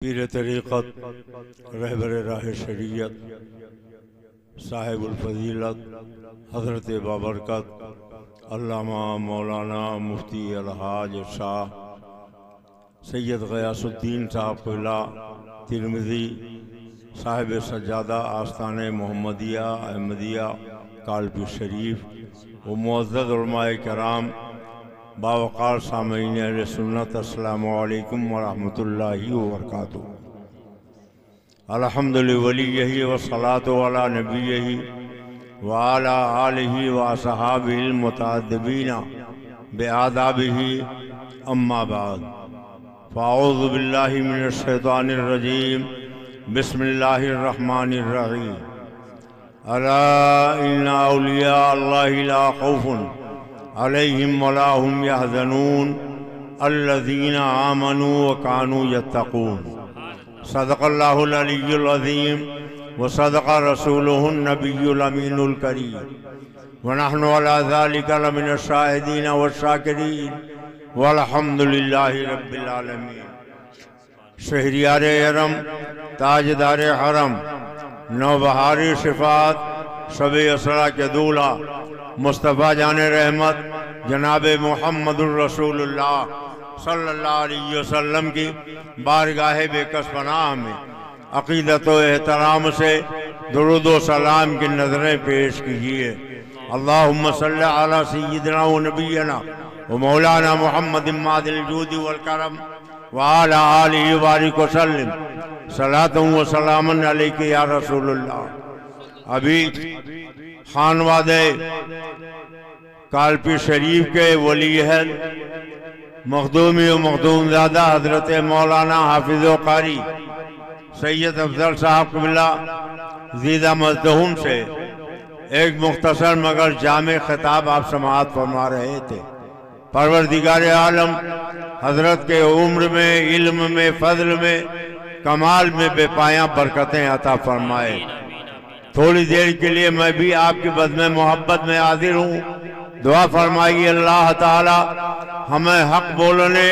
पीर तरीक़त रहबर राह शरीयत साहिबुल फ़ज़ीलत हज़रत बाबरकत अल्लामा मौलाना मुफ्ती अलहाज शाह सैयद ग़यासुद्दीन साहब क़िला तिरमिज़ी साहिब सज्जादा आस्तान मोहम्मदिया अहमदिया कालपी शरीफ व मुअज़्ज़ज़ उलमाए कराम बावक़ार सामईन अहले सुन्नत अस्सलामु अलैकुम व रहमतुल्लाहि व बरकातुहू। अल्हम्दुलिल्लाहि वलिय्यिही व सलातु अला नबिय्यिही व अला आलिही व असहाबिहिल मुतअद्दिबीना बिआदाबिही अम्मा बाद फ़अऊज़ु बिल्लाहि मिनश शैतानिर रजीम बिस्मिल्लाहिर रहमानिर रहीम। अला इन्ना औलिया अल्लाहि ला खौफुन अलैहिम वला हुम यहज़नून अल्लज़ीना आमनू व कानू यत्तक़ून। सदक़ल्लाहुल अलिय्युल अज़ीम व सदक़ रसूलुहुन नबियुल अमीनुल करीम व नहनु अला ज़ालिका लमिनश शाहिदीन व शाकिरीन वल्हम्दुलिल्लाहि रब्बिल आलमीन। शहरियारे हरम ताजदार हरम नौबहारी सिफ़ात शब असरा के दूल्हा मुस्तफ़ा जान रहमत जनाब मुहम्मदुर रसूलुल्लाह सल्लल्लाहु अलैहि वसल्लम की बारगाह बेकस पनाह में अक़ीदत व एहतराम से दुरूद व सलाम की नज़रें पेश कीजिए। अल्लाहुम्मा सल्लि अला सय्यिदिना व नबियना व मौलाना मुहम्मदिन मादिल जूद वल करम व अला आलिहि व बारिक व सल्लिम सलातन व सलामन अलैका या रसूलुल्लाह। अभी खानवादे कालपी शरीफ के वली है मखदूमी व मखदूमज़ादा हज़रत मौलाना हाफिज़ व क़ारी सैयद अफजल साहब क़िबला ज़ीदा मज़दहूम से एक मुख्तसर मगर जामे खिताब आप समाअत फरमा रहे थे। परवरदिगार आलम हज़रत के उम्र में, इल्म में, फ़ज़ल में, कमाल में बेपाया बरकतें अता फरमाए। थोड़ी देर के लिए मैं भी आपकी बज़्म मोहब्बत में हाजिर हूँ। दुआ फरमाइए अल्लाह ताला हमें हक बोलने,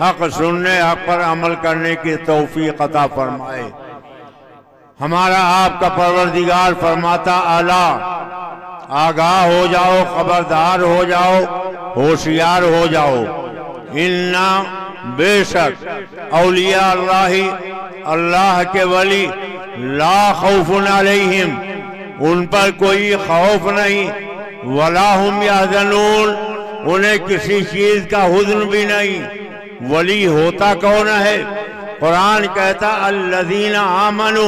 हक सुनने, हक पर अमल करने की तौफीक अता फरमाए। हमारा आपका परवरदिगार फरमाता अला आगाह हो जाओ, खबरदार हो जाओ, होशियार हो जाओ। इन्ना बेशक औलिया अल्लाही अल्लाह के वली ला खौफुन अलैहिम उन पर कोई खौफ नहीं, वला हुम यहज़नून उन्हें किसी चीज का हुज़्न भी नहीं। वली होता कौन है? कुरान कहता अल्लज़ीना आमनू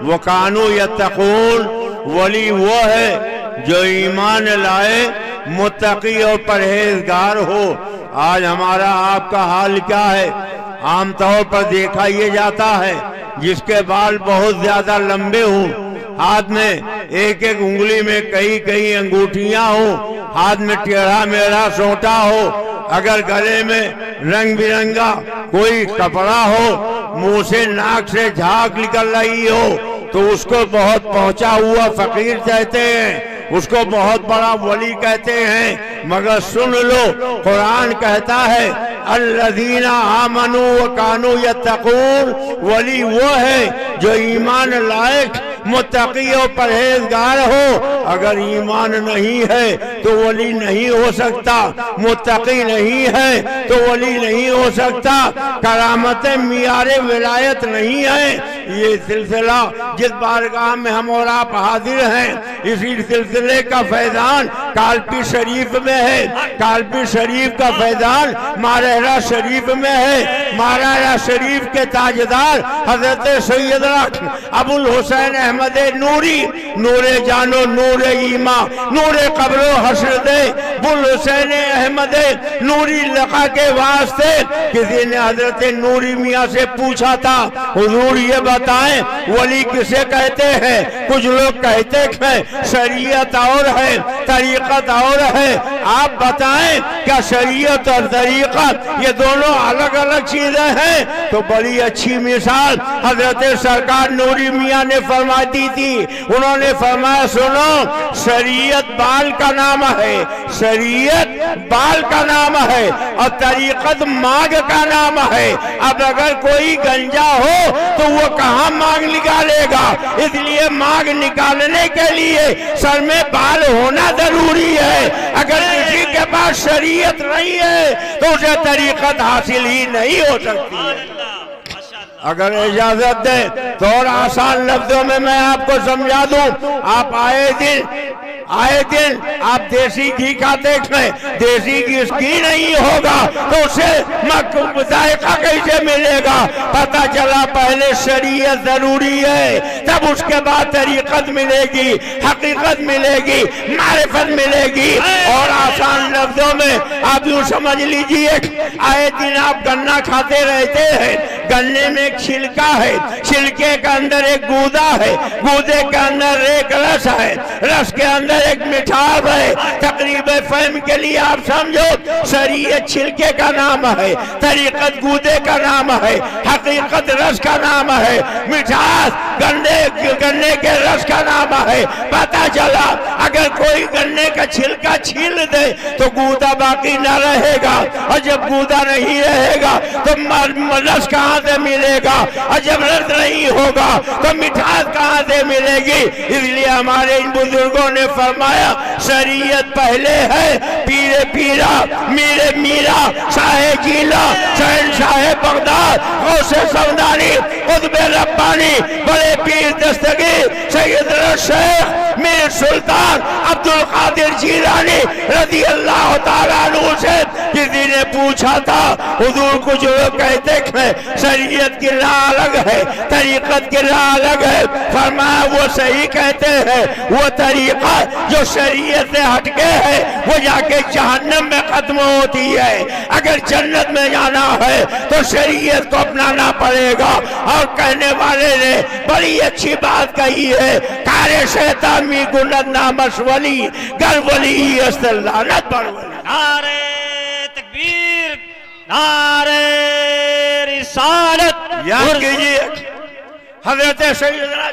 व कानू यत्तक़ून। वली वो है जो ईमान लाए, मुत्तकी और परहेजगार हो। आज हमारा आपका हाल क्या है? आमतौर पर देखा ये जाता है जिसके बाल बहुत ज्यादा लंबे हों, हाथ में एक एक उंगली में कई कई अंगूठियां हों, हाथ में टेढ़ा मेढ़ा सोटा हो, अगर गले में रंग बिरंगा कोई कपड़ा हो, मुंह से नाक से झाग निकल रही हो, तो उसको बहुत पहुंचा हुआ फकीर कहते हैं, उसको बहुत बड़ा वली कहते हैं। मगर सुन लो, कुरान कहता है अल्लज़ीना आमनू व कानू यत्तक़ून। वली वो है जो ईमान लायक, मुत्तकी और परहेजगार हो। अगर ईमान नहीं है तो वली नहीं हो सकता, मुत्तकी नहीं है तो वली नहीं हो सकता, करामतें मियारे विलायत नहीं है। ये सिलसिला जिस बारगाह में हम और आप हाजिर हैं, इसी सिलसिले का फैजान कालपी शरीफ में है। कालपी शरीफ का फैजान मारहरा शरीफ में है। मारहरा शरीफ के ताजदार हजरत सैयदना अबुल हुसैन अहमद नूरी, नूरे जानो, नूरे ईमा, नूरे कब्रो हसरते बुल हुसैन अहमद नूरी लका के वास्ते किसी ने हजरत नूरी मियाँ से पूछा था, हुजूर ये बताएं वली किसे कहते हैं? कुछ लोग कहते हैं शरीयत और है, तरीक़त और है, आप बताएं क्या शरीयत और तरीक़त ये दोनों अलग अलग चीजें हैं? तो बड़ी अच्छी मिसाल हजरत सरकार नूरी मियाँ ने फरमा दी थी। उन्होंने फरमाया, सुनो, शरीयत बाल का नाम है, शरीयत बाल का नाम है और तरीक़त मांग का नाम है। अब अगर कोई गंजा हो तो वो कहाँ मांग निकालेगा? इसलिए मांग निकालने के लिए सर में बाल होना जरूरी है। अगर किसी के पास शरीयत नहीं है तो उसे तरीक़त हासिल ही नहीं हो सकती। अगर इजाजत दे तो और आसान लफ्जों में मैं आपको समझा दूं। आप आए दिन आप देसी घी खाते हैं, देसी घी नहीं होगा तो उसे जायका कैसे मिलेगा? पता चला पहले शरीयत जरूरी है, तब उसके बाद तरीक़त मिलेगी, हकीकत मिलेगी, मारिफत मिलेगी। और आसान लफ्जों में आप यूं समझ लीजिए, आए दिन आप गन्ना खाते रहते हैं, गन्ने में एक छिलका है, छिलके के अंदर एक गूदा है, गूदे के अंदर एक रस है, रस के अंदर एक मिठास है। तकरीब फहम के लिए आप समझो, शरीयत छिलके का नाम है, तरीक़त गूदे का नाम है, हकीकत रस का नाम है, मिठास गन्ने के रस का नाम है। पता चला अगर कोई गन्ने का छिलका छील दे तो गूदा बाकी न रहेगा, और जब गूदा नहीं रहेगा तो रस कहाँ से मिलेगा, और जब रस नहीं होगा तो मिठास कहाँ से मिलेगी? इसलिए हमारे इन बुजुर्गों ने फरमाया, शरीयत पहले है, पीरे पीरा, मीरे मीरा, शाहे जीला, शहनशाह बगदाद, गौसे सवदानी, कुतुबे रब्बानी, बड़े पीर दस्तगीर सैयदना शेख मीर सुल्तान अब्दुल कादिर जीलानी रज़ी अल्लाह तआला अन्हु से किसी ने पूछा था, हुजूर कुछ लोग कहते हैं शरीयत की राह अलग है, तरीक़त की राह अलग है। फरमाया वो सही कहते हैं, वो तरीक़ा जो शरीयत से हटके है वो जाके जहन्नम में खत्म होती है। अगर जन्नत में जाना है तो शरीयत को अपनाना पड़ेगा। और कहने वाले ने बड़ी अच्छी बात कही है, कारे शैतान मी गुनत नामस वली गर वली लानत पर वली। नारे तकबीर, नारे रिसालत। याद कीजिए हज़रत सैयदना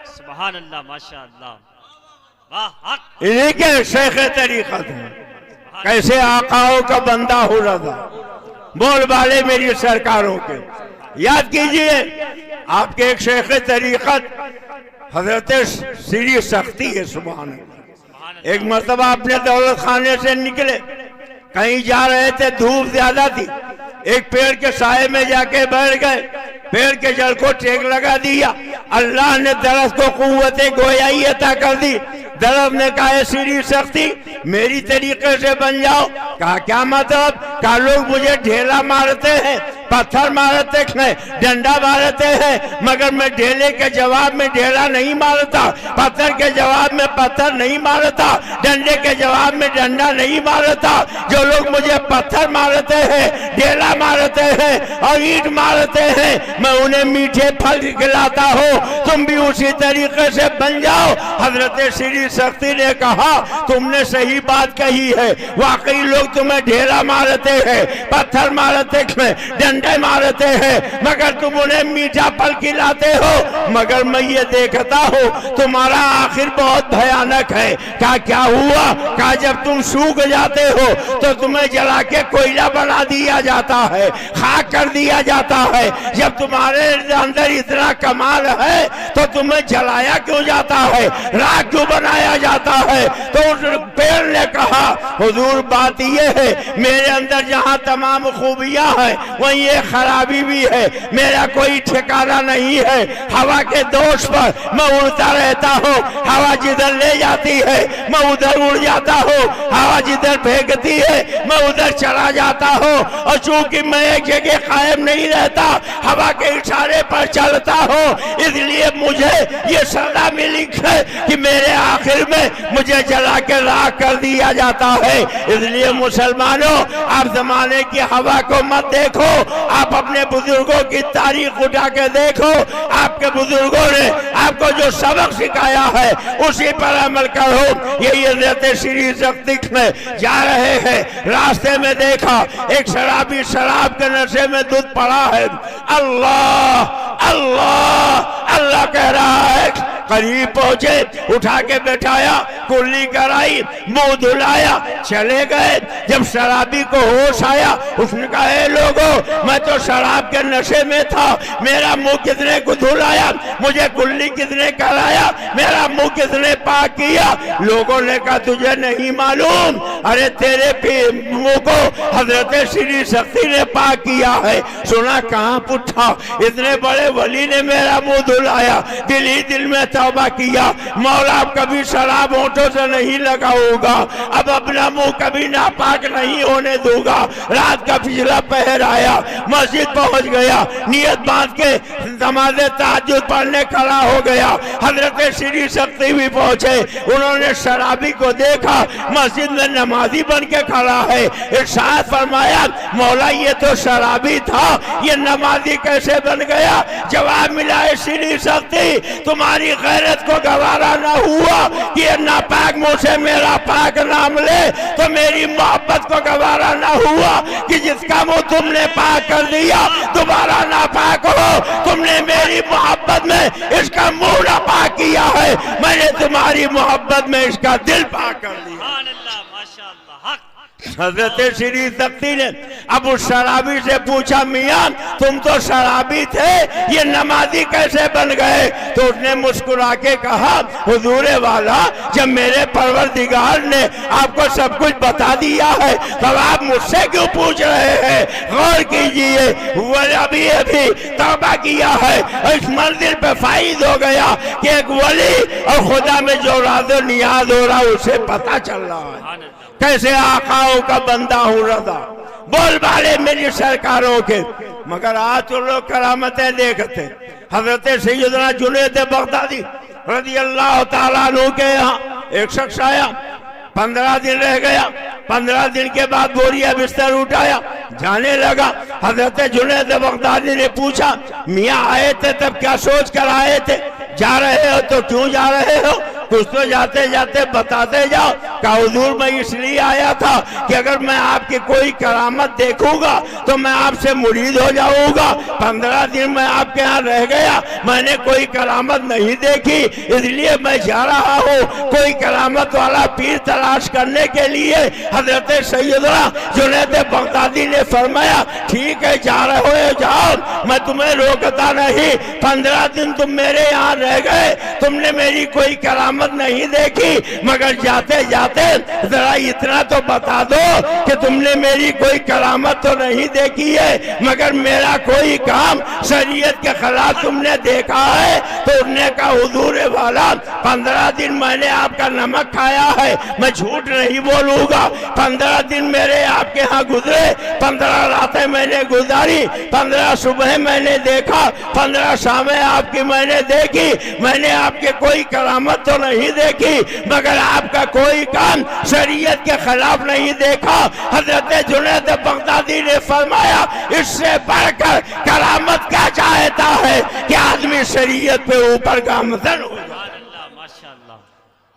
सुभान अल्लाह, माशाअल्लाह, वाह हक। लेकिन शेख तरीक़त है, कैसे आकाओं का बंदा हो रहा था, बोल वाले मेरी सरकारों के। याद कीजिए आपके एक शेख तरीक़त हजरत श्री सख्ती है, सुभान अल्लाह। एक मरतबा अपने दौलत खाने से निकले, कहीं जा रहे थे, धूप ज्यादा थी, एक पेड़ के साए में जाके बैठ गए, पेड़ के जड़ को टेक लगा दिया। अल्लाह ने दरख्त को कुव्वते गोयाई अता कर दी। दरख्त ने कहा, श्री सख्ती मेरी तरीके से बन जाओ। कहा क्या मतलब? कहा लोग मुझे ढेला मारते हैं, पत्थर मारते हैं, डंडा मारते हैं, मगर मैं ढेले के जवाब में ढेला नहीं मारता, पत्थर के जवाब में पत्थर नहीं मारता, डंडे के जवाब में डंडा नहीं मारता। जो लोग मुझे पत्थर मारते हैं, ढेला मारते हैं और ईंट मारते हैं, मैं उन्हें मीठे फल खिलाता हूँ। तुम भी उसी तरीके से बन जाओ। हजरत श्री सख्ती ने कहा, तुमने सही बात कही है, वाकई लोग तुम्हें ढेला मारते हैं, पत्थर मारते हैं, डंडे मारते हैं, मगर तुम उन्हें मीठा फल खिलाते हो। मगर मैं ये देखता हूँ तुम्हारा आखिर बहुत भयानक है। कहा क्या हुआ? कहा जब तुम सूख जाते हो तो तुम्हें जला के कोयला बना दिया जाता है, खाक कर दिया जाता है। जब तुम्हारे अंदर इतना कमाल है तो तुम्हें जलाया क्यों जाता है, राख क्यों बनाया जाता है? तो उस पेड़ ने कहा, हुजूर बात ये है, मेरे अंदर जहाँ तमाम खूबियाँ हैं वहीं ये खराबी भी है। मेरा कोई ठिकाना नहीं है, हवा के दोष पर मैं उड़ता रहता हूँ। हवा जिधर ले जाती है मैं उधर उड़ जाता हूँ, हवा जिधर फेंकती है मैं उधर चला जाता हूँ। और चूंकि मैं एक जगह कायम नहीं रहता, हवा के इशारे पर चलता हूँ, इसलिए मुझे ये सजा मिली है कि मेरे आखिर में मुझे जला के राख कर दिया जाता है। इसलिए मुसलमानों, आप जमाने की हवा को मत देखो, आप अपने बुजुर्गों की तारीख उठा के देखो। आपके बुजुर्गों ने आपको जो सबक सिखाया है उसी पर अमल करो। यही हज़रत श्री शक्तिक में जा रहे हैं, रास्ते में देखा एक शराबी शराब के नशे में दूध पड़ा है। अल्लाह अल्लाह अल्लाह कह रहा है। करीब पहुंचे, उठा के बैठाया, कुल्ली कराई, मुंह धुलाया, चले गए। जब शराबी को होश आया, उसने कहा ए लोगों, मैं तो शराब के नशे में था, मेरा मुंह किसने को धुलाया, मुझे कुल्ली किसने कराया, मेरा मुंह किसने पाक किया। लोगों ने कहा तुझे नहीं मालूम, अरे तेरे मुंह को हजरत श्री शक्ति ने पाक किया है। सुना कहाँ पुट्ठा, इतने बड़े वली ने मेरा मुंह धुलाया, दिल ही दिल में तौबा किया, मौला कभी शराब होठों से नहीं लगाऊंगा, अब अपना मुंह कभी नापाक नहीं होने दूंगा। रात का पिछला पहर आया, मस्जिद पहुंच गया, नियत बांध के नमाज़े तहज्जुद पढ़ने खड़ा हो गया। हजरत श्री शक्ति भी पहुंचे, उन्होंने शराबी को देखा, मस्जिद में नमाजी बन के खड़ा है। इरशाद फरमाया मौला ये तो शराबी था, ये नमाजी कैसे बन गया। जवाब मिला है श्री शक्ति तुम्हारी गैरत को गवारा ना हुआ कि ये नापाक मुंह से मेरा पाक नाम ले, तो मेरी मोहब्बत को गवारा ना हुआ कि जिसका मुंह तुमने पाक कर दिया दोबारा नापाक हो। तुमने मेरी मोहब्बत में इसका मुंह नापाक किया है, मैंने तुम्हारी मोहब्बत में इसका दिल पाक कर दिया। हजरत श्री शक्ति ने अब उस शराबी से पूछा मियां तुम तो शराबी थे, ये नमाजी कैसे बन गए। तो उसने मुस्कुरा के कहा हुजूर वाला, जब मेरे परवरदिगार ने आपको सब कुछ बता दिया है तब आप मुझसे क्यों पूछ रहे हैं। गौर कीजिए, वो अभी अभी तौबा किया है, इस मंजिल पे फाइज हो गया कि एक वली और खुदा में जो राज़ो नियाज हो रहा उसे पता चल रहा है कैसे आकाओं का बंदा हूँ रज़ा, बोल बाले मेरी सरकारों के। मगर आज तो लोग करामतें देखते। हजरत सैयदना जुनैद बगदादी रज़ी अल्लाह ताला अन्हु के यहाँ एक शख्स आया, 15 दिन रह गया, 15 दिन के बाद बोरिया बिस्तर उठाया, जाने लगा। हजरत जुनैद बगदादी ने पूछा मियाँ आए थे तब क्या सोच कर आए थे, जा रहे हो तो क्यों जा रहे हो, कुछ तो जाते जाते बताते जाओ। कहा हुजूर मैं इसलिए आया था कि अगर मैं आपकी कोई करामत देखूंगा तो मैं आपसे मुरीद हो जाऊंगा। 15 दिन मैं आपके यहाँ रह गया, मैंने कोई करामत नहीं देखी, इसलिए मैं जा रहा हूँ कोई करामत वाला पीर तलाश करने के लिए। हजरत सैयदना जुनैद बगदादी ने फरमाया ठीक है जा रहे हो जाओ, मैं तुम्हें रोकता नहीं। 15 दिन तुम मेरे यहाँ रह गए, तुमने मेरी कोई करामत नहीं देखी, मगर जाते जाते जरा इतना तो बता दो कि तुमने मेरी कोई करामत तो नहीं देखी है, मगर मेरा कोई काम शरीयत के खिलाफ तुमने देखा है। तो उसने कहा हुजूर वाला 15 दिन मैंने आपका नमक खाया है, मैं झूठ नहीं बोलूंगा। 15 दिन मेरे आपके यहाँ गुजरे, 15 रातें मैंने गुजारी, 15 सुबह मैंने देखा, 15 शामें आपकी मैंने देखी, मैंने आपके कोई करामत तो नहीं देखी, मगर आपका कोई काम शरीयत के खिलाफ नहीं देखा। हजरत जुनैद बगदादी ने फरमाया इससे बढ़कर करामत क्या चाहता है कि आदमी शरीयत पे ऊपर गामजन हो जाए।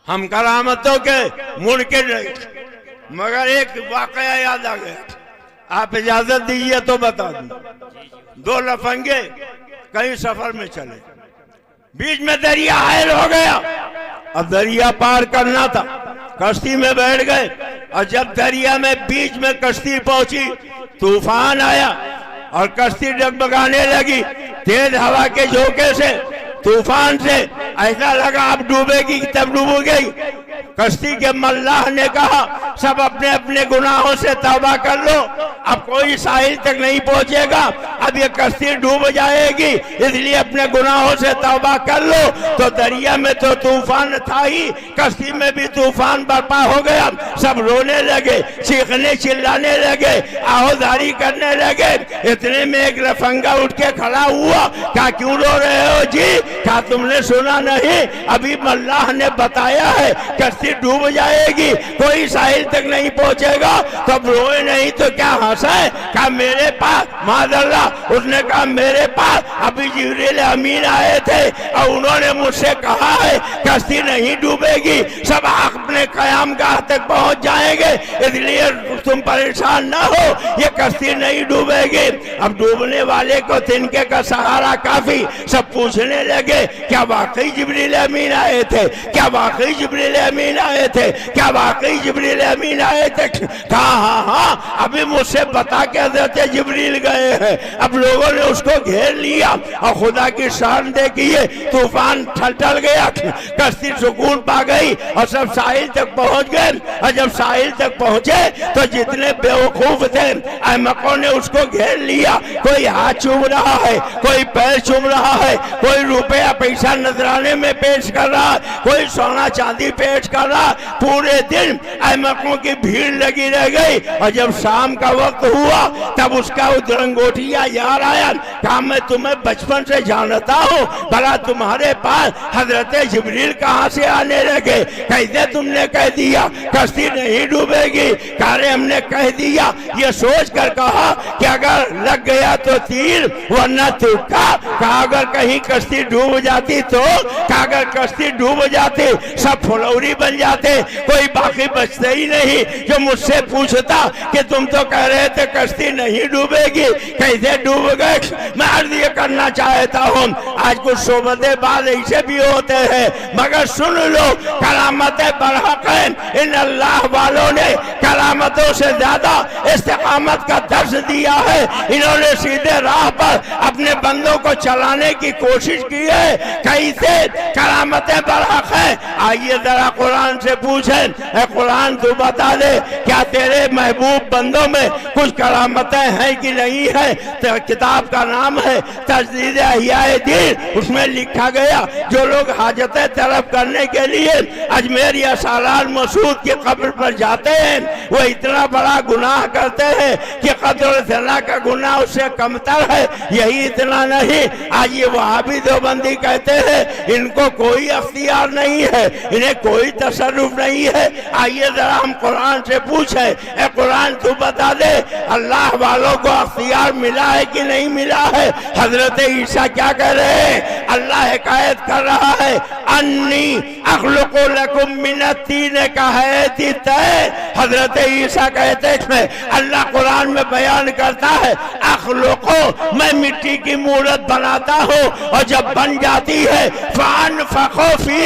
हम करामतों के मुनकिर नहीं, मगर एक वाकया याद आ गया, आप इजाजत दीजिए तो बता दूं। 2 लफंगे कहीं सफर में चले, बीच में दरिया हायल हो गया, अब दरिया पार करना था, कश्ती में बैठ गए और जब दरिया में बीच में कश्ती पहुंची तूफान आया और कश्ती डगमगाने लगी। तेज हवा के झोंके से, तूफान से ऐसा लगा अब डूबेगी तब डूब गई। कश्ती के मल्लाह ने कहा सब अपने अपने गुनाहों से तौबा कर लो, अब कोई साहिल तक नहीं पहुंचेगा, अब ये कश्ती डूब जाएगी, इसलिए अपने गुनाहों से तौबा कर लो। तो दरिया में तो तूफान था ही, कश्ती में भी तूफान बर्पा हो गया। सब रोने लगे, चीखने चिल्लाने लगे, आहोदारी करने लगे। इतने में एक लफंगा उठ के खड़ा हुआ, क्या क्यों रो रहे हो जी, क्या तुमने सुना नहीं, अभी अल्लाह ने बताया है कश्ती डूब जाएगी, कोई साहिल तक नहीं पहुंचेगा। तब रोए नहीं तो क्या हंसाए, कहा मेरे पास मादल्ला, उसने कहा मेरे पास अभी जिब्रील अमीन आए थे और उन्होंने मुझसे कहा है कश्ती नहीं डूबेगी, सब अपने कयामगाह तक पहुंच जाएंगे, इसलिए तुम परेशान ना हो, ये कश्ती नहीं डूबेगी। अब डूबने वाले को तिनके का सहारा काफी। सब पूछने लगे क्या वाकई जिब्रील अमीन आए थे, क्या वाकई जिब्रील अमीन आए थे, क्या वाकई जिब्रील अमीन आए थे। कहा हाँ हाँ, अभी मुझसे बता के देते जिब्रील गए हैं। अब लोगों ने उसको घेर लिया और खुदा की शान देखिए, तूफान ठल गया, कश्ती सुकून पा गई और सब साहिल तक पहुंच गए। और जब साहिल तक पहुंचे तो जितने बेवकूफ थे अहमकों ने उसको घेर लिया, कोई हाथ चूम रहा है, कोई पैर चूम रहा है, कोई रुपया पैसा नजराने में पेश कर रहा, कोई सोना चांदी पेश कर रहा। पूरे दिन अहमकों की भीड़ लगी रह गई। और जब शाम का वक्त हुआ तब उसका उदरंगोटिया यार आया, कहा मैं तुम्हें बचपन से जानता हूँ, भला तुम्हारे पास हजरत जिब्रील कहाँ से आने लगे, कैसे तुमने कह दिया कश्ती नहीं डूबेगी। कार्य हमने कह दिया, ये सोच कर कहा कि अगर लग गया तो तीर वरना तुक्का, कहा अगर कहीं कश्ती डूब जाती तो, कहा अगर कश्ती डूब जाती सब फुलौरी बन जाते, कोई बाकी बचते ही नहीं। जो मुझसे पूछता कि तुम तो कह रहे थे कश्ती नहीं डूबेगी, कैसे डूब गए। मैं अर्ज ये करना चाहता हूँ, आज कुछ सोबते बात ऐसे भी होते हैं, मगर सुन लो करामतें बरहक हैं। इन अल्लाह वालों ने करामतों से ज्यादा इस्तिकामत का दर्ज दिया है। इन्होंने सीधे राह पर अपने बंदों को चलाने की कोशिश की है। कैसे करामतें बरहक हैं, आइए जरा कुरान से पूछें, कुरान तू बता दे क्या तेरे महबूब बंदों में कुछ करामतें हैं कि नहीं है। तो किताब का नाम है तजदीद इहयाए दीन, उसमें लिखा गया जो लोग हाजतें तलब करने के लिए अजमेर या सालार मसूद की कब्र पर जाते हैं वो इतना बड़ा गुनाह करते हैं कि कत्ल ज़ना का गुनाह उससे कमतर है। यही इतना नहीं, आज ये वहाबी देवबंदी कहते हैं इनको कोई अख्तियार नहीं है, इन्हें कोई तसर्रुफ नहीं है। आइए जरा हम कुरान से पूछे, ए कुरान तू बता दे अल्लाह वालों को अख्तियार मिला है कि नहीं मिला है। हजरत ईसा क्या कह रहे हैं, अल्लाह हिकायत कर रहा है अन्नी अखलुकु लकुम मिनत्तीन का है तय। हजरत ईसा कहते हैं, अल्लाह कुरान में बयान करता है अखलुकु, मैं मिट्टी की मूरत बनाता हूँ और जब बन जाती है फान फखो फी,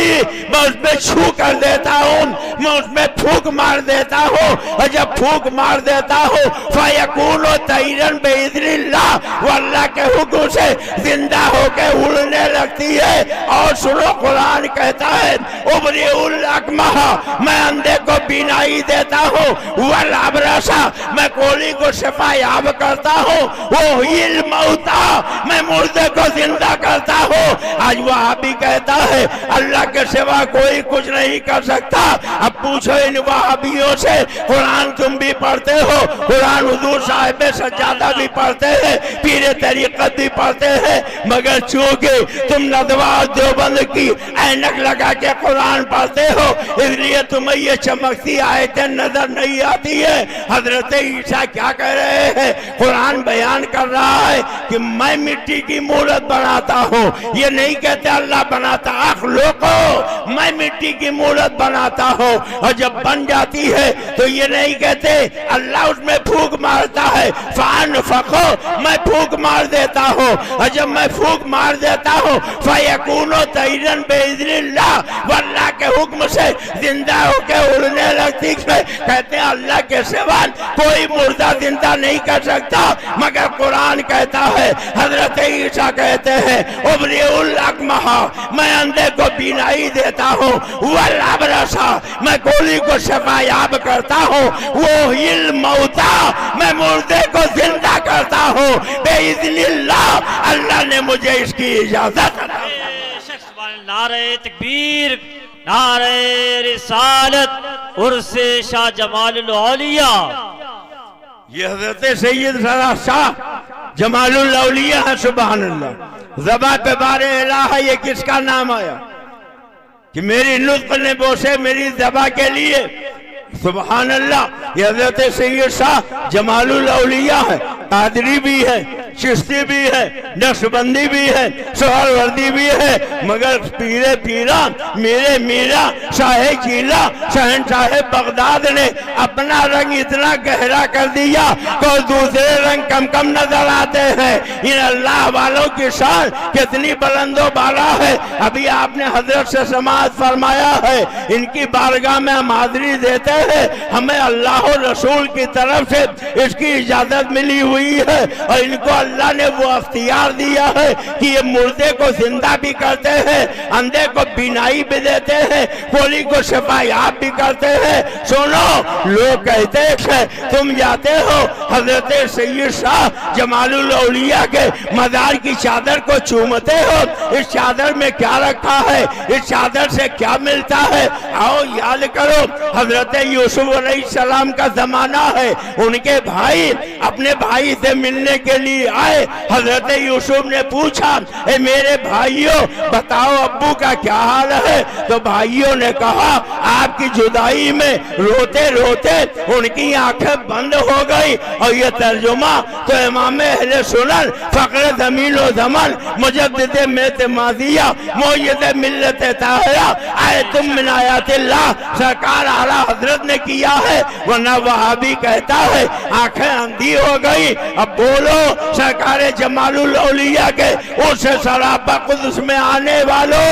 मैं उसमें छू कर देता हूँ, मैं उसमें फूक मार देता हूँ और जब फूक मार देता हूँ फयकून तैरन बेइज़्निल्लाह, वो अल्लाह के हुक्म से जिंदा होकर उड़ने लगती है। और सुनो कुरान कहता है उबरीउल अकमह, मैं अंधे को बीनाई देता हूँ, वल अबरसा, मैं कोढ़ी को शिफायाब करता हूँ, वो हिल मौता, मैं मुर्दे को जिंदा करता हूँ। आज वहाबी कहता है अल्लाह के सिवा कोई कुछ नहीं कर सकता। अब पूछो इन वहाबियों से, कुरान तुम भी पढ़ते हो, कुरान हुजूर साहिब सज्जादा भी पढ़ते हैं, पीरे तरीक़त भी पढ़ते हैं, मगर चूंकि तुम नदवा देवबंद की ऐनक लगा के कुरान पढ़ते हो इसलिए तुम्हें ये चमकती आयतें नजर नहीं आती है। हजरत ईसा क्या कह रहे हैं, कुरान बयान कर रहा है कि मैं मिट्टी की मूरत बनाता हूँ, ये नहीं कहते अल्लाह बनाता, अखलुको, मैं मिट्टी की मूरत बनाता हूँ और जब बन जाती है तो ये नहीं कहते अल्लाह उसमें फूक मारता है, फान फखो, मैं फूक मार देता हूँ और जब मैं फूक मार देता हूँ फयकूनो तैरन बेइज़्निल्लाह, अल्लाह के हुक्म से जिंदा होकर उड़ने लगती है। कहते हैं अल्लाह के सिवा कोई मुर्दा जिंदा नहीं कर सकता, मगर कुरान कहता है, हजरत ईसा कहते हैं उबरीउल उब्रिउल अकमहा, मैं अंधे को बीनाई देता हूँ, वल अबरसा, मैं गोली को शफायाब करता हूँ, वो हिल मौता, मैं मुर्दे को जिंदा करता हूँ बेइज़्निल्लाह, अल्लाह ने मुझे इसकी इजाजत अता फरमाई। नारे तकबीर, नारे रिसालत, उर्से शाह जमालुल औलिया। ये हजरत सैयद शाह जमालुल औलिया है। सुभान अल्लाह। ज़बा पे बारे इलाहा, ये किसका नाम आया कि मेरी नुत्क़ ने बोसे मेरी ज़बा के लिए। सुभान अल्लाह। ये हजरत सैयद शाह जमालुल औलिया है, कादरी भी है, चिश्ती भी है, नक्शबंदी भी है, सोहरवर्दी भी है, मगर पीरे पीरा मेरे मीरा शाहे चीला शहनशाह बगदाद ने अपना रंग इतना गहरा कर दिया तो दूसरे रंग कम कम नजर आते हैं। इन अल्लाह वालों की शान कितनी बुलंदो बाला है। अभी आपने हजरत से समाअत फरमाया है, इनकी बारगाह में हम हाजिरी देते हैं, हमें अल्लाह और रसूल की तरफ से इसकी इजाजत मिली हुई है और इनको अल्लाह ने वो अख्तियार दिया है कि ये मुर्दे को जिंदा भी करते हैं, अंधे को बीनाई भी देते हैं, गोली को शफायाब भी करते हैं। सुनो, लोग कहते हैं तुम जाते हो हजरत सैयद शाह जमालुल औलिया के मज़ार की चादर को चूमते हो, इस चादर में क्या रखा है, इस चादर से क्या मिलता है। आओ याद करो, हजरत यूसुफ अलैहिस्सलाम का जमाना है, उनके भाई अपने भाई से मिलने के लिए आए। हजरत यूसुफ ने पूछा, ए मेरे भाइयों बताओ अब्बू का क्या हाल है। तो भाइयों ने कहा, आपकी जुदाई में रोते रोते उनकी आंखें बंद हो गई। और ये तर्जुमा तो इमाम अहले सुनन फखर ज़मीन व ज़मान मुजद्दिद मिल्लत मादिया मुय्यद मिल्लत ताहिरा आयतुम मिन आयातिल्लाह सरकार आला हजरत ने किया है, वरना वहाबी कहता है आंखें अंधी हो गई। अब बोलो सरकार जमालुल औलिया के उस सरापा कुदस में आने वालों,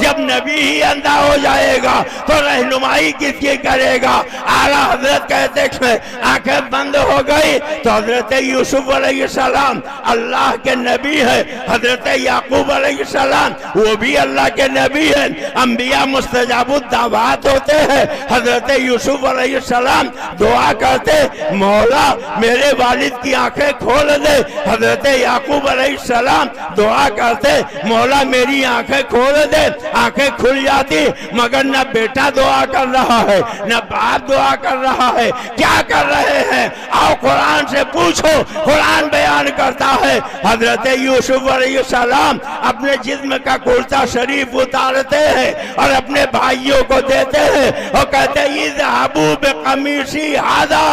जब नबी ही अंधा हो जाएगा तो रहनुमाई किसकी करेगा। आला हजरत कहते हैं आंखें बंद हो गई तो हजरत यूसुफ अलैहिस्सलाम अल्लाह के नबी है, हजरत याकूब अलैहिस्सलाम वो भी अल्लाह के नबी है, अंबिया मुस्तजाबुद दावात होते हैं। हजरत यूसुफ अलैहिस्सलाम दुआ करते, मौला मेरे वालिद की आंखें खोल दे। हजरत याकूब अलैहिस्सलाम दुआ करते, मौला मेरी आंखें खोल दे। आंखें खुल जाती, मगर न बेटा दुआ कर रहा है न बाप दुआ कर रहा है, क्या कर रहे हैं। आओ कुरान से पूछो, कुरान बयान करता है हजरत यूसुफ अलैहिस्सलाम अपने जिस्म का कुर्ता शरीफ उतारते हैं और अपने भाइयों को देते हैं और कहते हैं इज़हाबू बिक़मीसी हादा,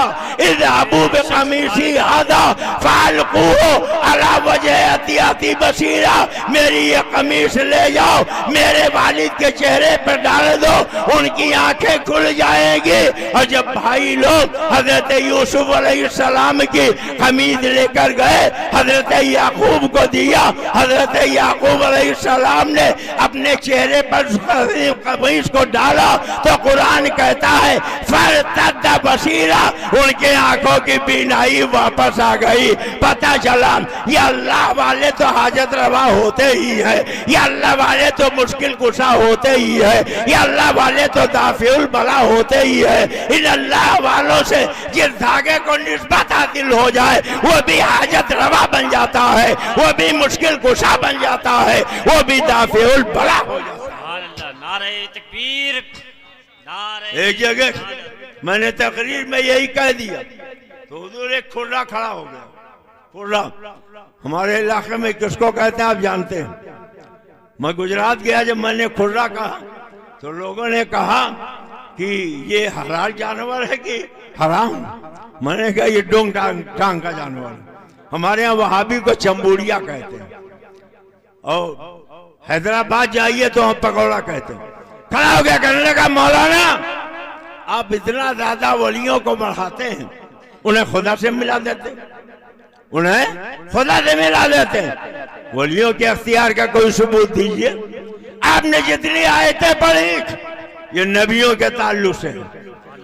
इज़हाबू बिक़मीसी हादा फ़अल्क़ूहु अला वजहि अती बसीरा, मेरी ये कमीज ले जाओ मेरे वालिद के चेहरे पर डाल दो, उनकी आंखें खुल जाएगी। और जब भाई लोग हजरत यूसुफ अलैहिस्सलाम की कमीज लेकर गए, हजरत याकूब को दिया, हजरत याकूब अलैहिस्सलाम ने अपने चेहरे पर कमीज को डाला तो कुरान कहता है फरतद्दा बसीरा, उनके आंखों की बीनाई वापस आ गई। पता चला ये अल्लाह वाले तो हाजत रवा होते ही है, ये अल्लाह वाले तो मुश्किल कुशा होते ही है, ये अल्लाह वाले तो दाफिउल बला होते ही है। इन अल्लाह वालों से जिस धागे को निस्बत हासिल हो जाए वो भी हाजत रवा बन जाता है, वो भी मुश्किल कुशा बन जाता है, वो भी दाफिउल बला हो जाता है। नारे तकबीर, नारे। एक जगह मैंने तकरीर में यही कह दिया तो हुजूर एक खुर्रा खड़ा हो गया। खुर्रा हमारे इलाके में किसको कहते हैं आप जानते हैं। मैं गुजरात गया, जब मैंने खुर्रा कहा तो लोगों ने कहा कि ये हलाल जानवर है कि हराम। मैंने कहा ये डोंग टांग का जानवर है। हमारे यहाँ वहाबी को चंबूड़िया कहते हैं और हैदराबाद जाइए तो हम पकौड़ा कहते हैं। खड़ा हो गया, कहने लगा मौलाना आप इतना ज्यादा वलियों को बढ़ाते हैं, उन्हें खुदा से मिला देते, उन्हें खुदा से मिला देते हैं। वलियों के अख्तियार का कोई सबूत दीजिए। आपने जितनी आयतें पढ़ी ये नबियों के ताल्लुक से,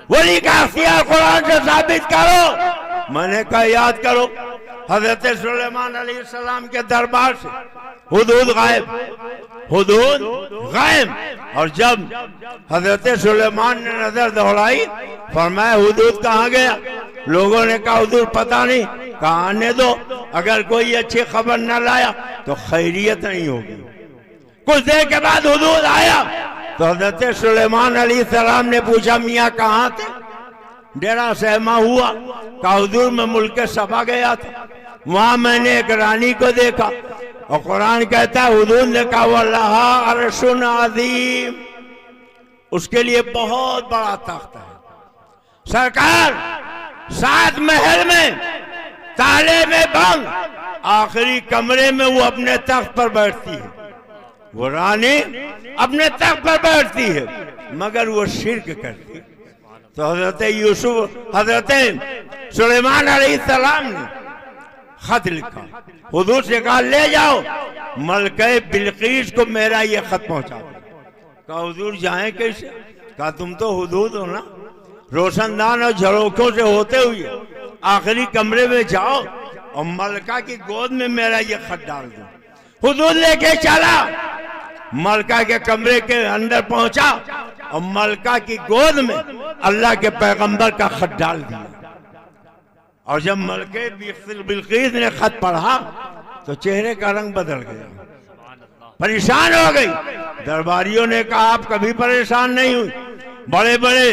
वली का अख्तियार कुरान से साबित करो। मैंने कहा याद करो हजरत सुलेमान अलैहिस्सलाम के दरबार से हुदूद गायब, हुदूद गायब। और जब हजरत सुलेमान ने नजर दौड़ाई, फरमाया हुदूद कहाँ गया? लोगों ने कहा हुजूर पता नहीं, कहा आने दो, अगर कोई अच्छी खबर न लाया तो खैरियत नहीं होगी। कुछ देर के बाद हुदूद आया तो हजरत सुलेमान अलैहिस्सलाम ने पूछा मियाँ कहाँ थे? डेरा सहमा हुआ। कहा हुजूर मैं मुल्क सबा गया था, वहां मैंने एक रानी को देखा। और कुरान कहता है हुजूर ने कहा वल्लाहा अर्शुन अज़ीम, उसके लिए बहुत बड़ा तख्त है। सरकार 7 महल में ताले में बंद आखिरी कमरे में वो अपने तख्त पर बैठती है, वो रानी अपने तख्त पर बैठती है, मगर वो शिर्क करती है। तो हजरत सुलेमान अलैहिस्सलाम ने खत लिखा, हुजूर से कहा ले जाओ मलके बिल्कीस को मेरा ये खत पहुंचा। कहा हुजूर जाएं कैसे? कहा तुम तो हुदूद हो ना, रोशनदान और झरोखों से होते हुए आखिरी कमरे में जाओ और मलका की गोद में मेरा ये खत डाल दो। हुजूर लेके चला, मलका के कमरे के अंदर पहुंचा और मलका की गोद में अल्लाह के पैगंबर का खत डाल दिया। और जब मलके बिल्कीस ने खत पढ़ा तो चेहरे का रंग बदल गया, परेशान हो गई। दरबारियों ने कहा आप कभी परेशान नहीं हुई, बड़े बड़े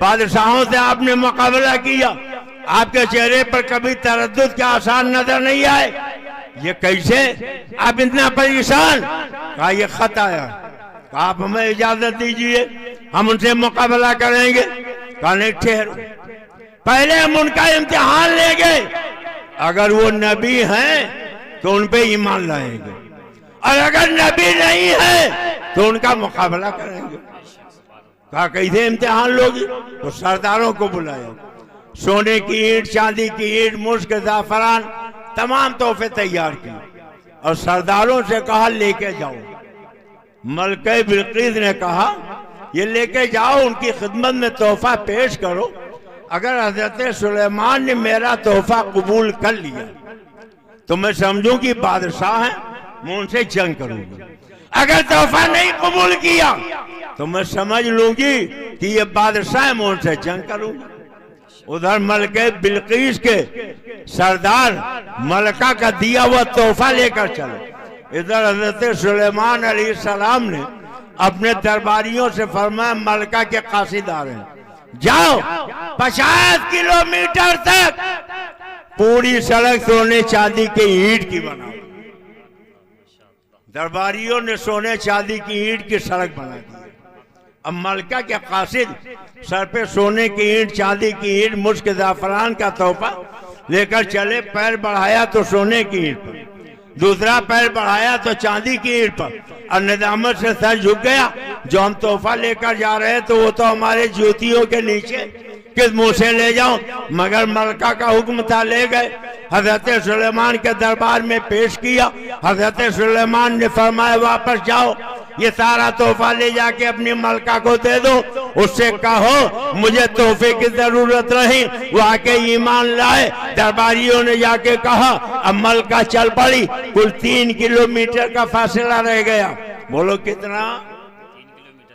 बादशाहों से आपने मुकाबला किया, आपके चेहरे पर कभी तरद्दुद के आसार नजर नहीं आए, ये कैसे आप इतना परेशान? कहा ये खत आया, कहा आप हमें इजाजत दीजिए, हम उनसे मुकाबला करेंगे। कहा नहीं ठहरो, पहले हम उनका इम्तिहान लेंगे, अगर वो नबी हैं तो उन पे ईमान लाएंगे, और अगर नबी नहीं है तो उनका मुकाबला करेंगे। कहा कैसे इम्तिहान लोगी? तो सरदारों को बुलाया, सोने की ईंट, चांदी की ईंट, मुश्क, ज़ाफ़रान, तमाम तोहफे तैयार किए और सरदारों से कहा लेके जाओ। मलके बिल्कीस ने कहा ये लेके जाओ, उनकी खिदमत में तोहफा पेश करो, अगर हजरत सुलेमान ने मेरा तोहफा कबूल कर लिया तो मैं समझूं कि बादशाह है, मैं उनसे जंग करूंगी। अगर तोहफा नहीं कबूल किया तो मैं समझ लूंगी कि ये बादशाह है, मैं उनसे जंग करूंगी। उधर मलके बिल्कीस के सरदार मलका का दिया हुआ तोहफा लेकर चले। इधर हजरत सुलेमान अलैहिस्सलाम ने अपने दरबारियों से फरमाया मलका के कासिदार हैं, जाओ 50 किलोमीटर तक पूरी सड़क सोने चांदी के ईंट की बनाओ। दरबारियों ने सोने चांदी की ईंट की सड़क बना दी। अब मलका के कासिद सर पे सोने की ईंट, चांदी की ईंट, मुश्क, ज़ाफ़रान का तोहफा लेकर चले। पैर बढ़ाया तो सोने की ईंट पर, दूसरा पैर बढ़ाया तो चांदी की ईंट पर, और निदामत से सर झुक गया। जो हम तोहफा लेकर जा रहे हैं तो वो तो हमारे जूतियों के नीचे, किस मुंह से ले जाऊं? मगर मलका का हुक्म था, ले गए, हजरत सुलेमान के दरबार में पेश किया। हजरत सुलेमान ने फरमाया वापस जाओ, ये सारा तोहफा ले जाके अपनी मलका को दे दो, उससे कहो मुझे तोहफे की जरूरत रही, वो आके ईमान लाए। दरबारियों ने जाके कहा, अब मलका चल पड़ी। कुल 3 किलोमीटर का फासला रह गया। बोलो कितना?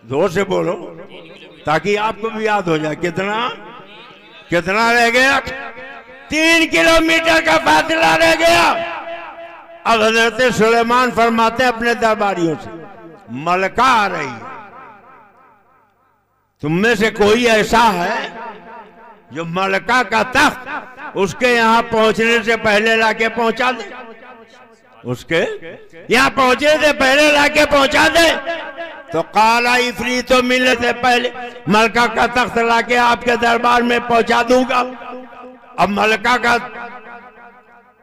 जोर से बोलो ताकि आपको भी याद हो जाए। कितना कितना रह गया? 3 किलोमीटर का फासला रह गया। अब हजरत सुलेमान फरमाते अपने दरबारियों से, मलका आ रही है, तुम में से कोई ऐसा है जो मलका का तख्त उसके यहाँ पहुंचने से पहले लाके पहुंचा दे? उसके यहाँ पहुंचने से पहले लाके पहुंचा दे? तो काला इफरीतो मिलने से पहले मलका का तख्त लाके आपके दरबार में पहुंचा दूंगा। अब मलका का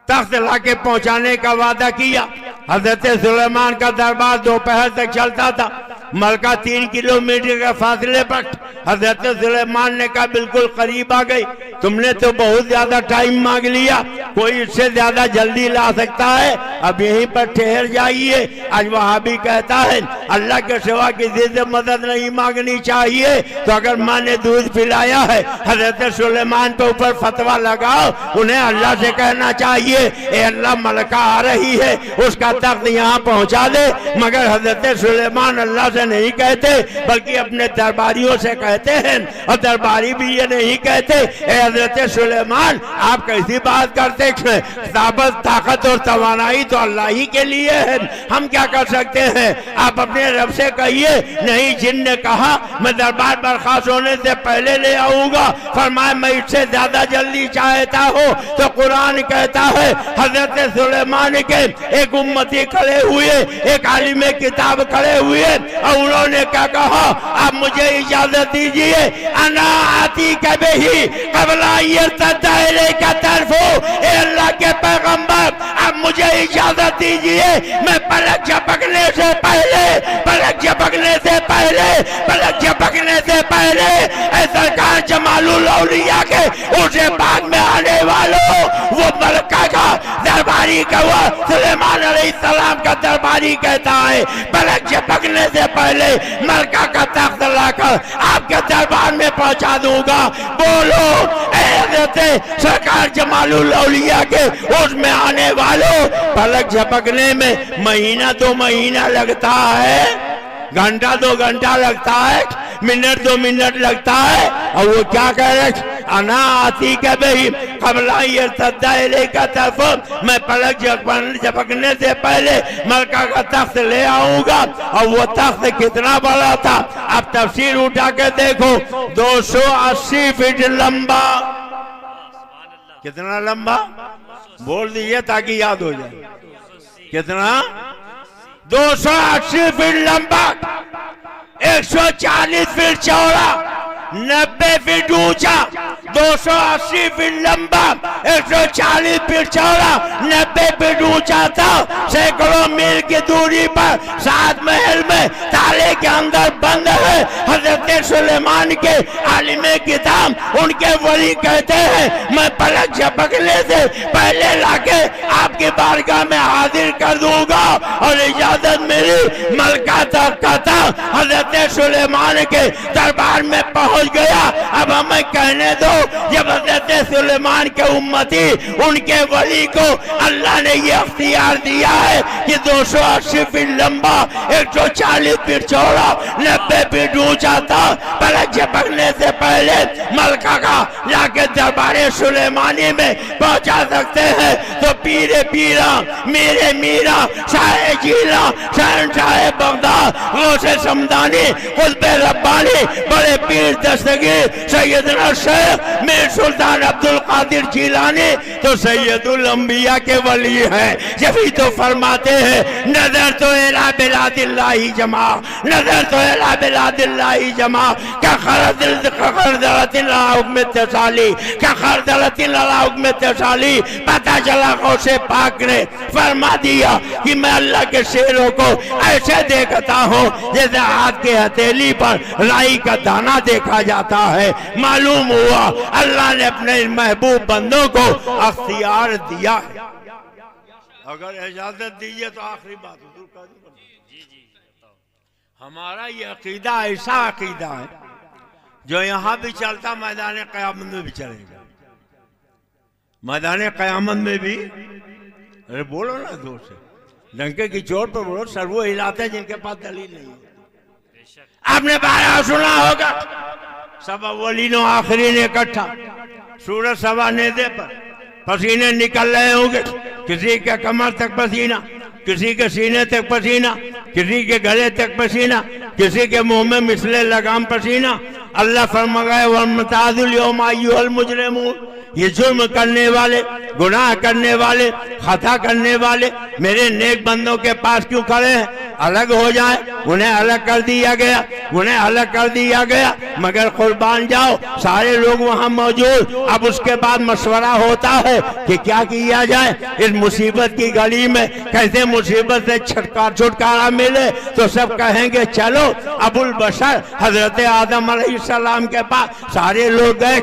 तख्त लाके पहुंचाने का वादा किया। हजरत सुलेमान का दरबार दोपहर तक चलता था। मलका 3 किलोमीटर के फासले पर। हजरत सुलेमान ने कहा बिल्कुल करीब आ गई, तुमने तो बहुत ज्यादा टाइम मांग लिया, कोई इससे ज्यादा जल्दी ला सकता है? अब यहीं पर ठहर जाइए। आज वहाबी कहता है अल्लाह के सिवा किसी से मदद नहीं मांगनी चाहिए। तो अगर माँ ने दूध पिलाया है, हजरत सुलेमान के ऊपर फतवा लगाओ, उन्हें अल्लाह से कहना चाहिए ए अल्लाह मलका आ रही है, उसका तख्त यहाँ पहुँचा दे। मगर हजरत सुलेमान अल्लाह से नहीं कहते बल्कि अपने दरबारियों से कहते हैं, और दरबारी भी ये नहीं कहते ए हजरत सुलेमान आप कैसी बात करते हैं, ताकत और तवानाई तो अल्लाह ही के लिए है, हम क्या कर सकते हैं? आप अपने रब से कहिए। नहीं, जिन ने कहा मैं दरबार बर्खास्त होने से पहले ले आऊंगा। फरमाया मैं इससे ज्यादा जल्दी चाहता हूँ। तो कुरान कहता है हजरत सुलेमान के एक उम्मती खड़े हुए, एक आलिम किताब खड़े हुए, और उन्होंने क्या कहा, आप मुझे इजाजत दीजिए, अना आती कभी ही कबला ये का तरफ हो, अल्लाह के पैगंबर आप मुझे इजाजत दीजिए, मैं पलक झपकने से पहले, पलक झपकने से पहले, पलक झपकने से पहले सरकार जमालुल औलिया के उसे बाद में आने वालों, वो मलका का दरबारी का, वो सुलेमान अलैहिस्सलाम का दरबारी कहता है पलक झपकने से पहले मलका का तख्त लाकर आपके दरबार में पहुंचा दूंगा। बोलो सरकार जमालुल औलिया के उसमें आने वालों, पलक झपकने में महीना 2 महीना लगता है, घंटा 2 घंटा लगता है, मिनट 2 मिनट लगता है। और वो क्या कह रहे, अना आती के भाई कबला ये सद्दा का तरफ, मैं पलक झपकने से पहले मलका का तख्त ले आऊंगा। और वो तख्त कितना बड़ा था, आप तफसीर उठा के देखो, 280 फीट लंबा। कितना लंबा बोल दीजिए ताकि याद हो जाए। कितना? 280 फीट लंबा, 140 फीट चौड़ा, 90 फीट ऊंचा, 280 फीट लंबा, 140 फीट चौड़ा, 90 फीट ऊंचा था। सैकड़ों मील की दूरी पर 7 महल में ताले के अंदर बंद है हजरत सुलेमान के आलिम किताब, उनके वली कहते हैं मैं पलक झपकने से पहले लाके आपकी बारगाह में हाजिर कर दूंगा। और इजाजत मेरी मलका तक का था, हजरत सुलेमान के दरबार में पहुंच गया। अब हमें कहने दो, जब हजरत सुलेमान के उम्मती उनके वली को अल्लाह ने ये अख्तियार दिया है कि 280 फीट लंबा, 140 फीट चौड़ा, 90 फीट ऊंचा था, पलक झपकने से पहले मलका का लाके दरबारे सुलेमानी में पहुंचा सकते हैं। तो पीरे पीरा मेरे मीरा शाह जीला शाह बगदाद गौसे समदानी कुतुब रब्बानी बड़े पीर दस्तगीर सैयदना शेख मीर सुल्तान अब्दुल कादिर जिलानी तो सैयदुल अंबिया के वली हैं। जब तो फरमाते हैं नजर तो इला बिलादिल्लाही जमा, नजर तो इला बिलादिल्लाही जमा, क्या खरदलतिन ला हुक्म तसाली, क्या खरदलतिन ला हुक्म तसाली। पता चला गौसे पाक ने फरमा दिया कि मैं अल्लाह के शेरों को ऐसे देखता हूँ जैसे हाथ के हथेली पर राई का दाना देखा जाता है। मालूम हुआ अल्लाह ने अपने महबूब बंदों को अख्तियार दिया है। अगर इजाजत दीजिए तो आखिरी बात हमारा ये अकीदा ऐसा अकीदा है जो यहाँ भी चलता मैदान क़यामत में भी चलेगा। मैदान क़यामत में भी, अरे बोलो ना जोर से, डंके की चोट पर बोलो, सर वो हिलाते जिनके पास दलील नहीं है। आपने बारह सुना होगा, सब अव्वलीनों आखिरीन इकट्ठा, सूरज सवा नेज़े पर, पसीने निकल रहे होंगे, किसी के कमर तक पसीना, किसी के सीने तक पसीना, किसी के गले तक पसीना, किसी के मुंह में मिसले लगाम पसीना। अल्लाह फरमाए वल्मुताज़िल यौमा अय्युहल मुजरिमून, ये जुर्म करने वाले, गुनाह करने वाले, खता करने वाले मेरे नेक बंदों के पास क्यों खड़े हैं? अलग हो जाए, उन्हें अलग कर दिया गया, उन्हें अलग कर दिया गया। मगर कुर्बान जाओ, सारे लोग वहां मौजूद। अब उसके बाद मशवरा होता है कि क्या किया जाए इस मुसीबत की घड़ी में, कैसे मुसीबत से छुटकारा मिले। तो सब कहेंगे चलो अबुल बशर हजरत आदम अलैहिस्सलाम के पास सारे लोग गए।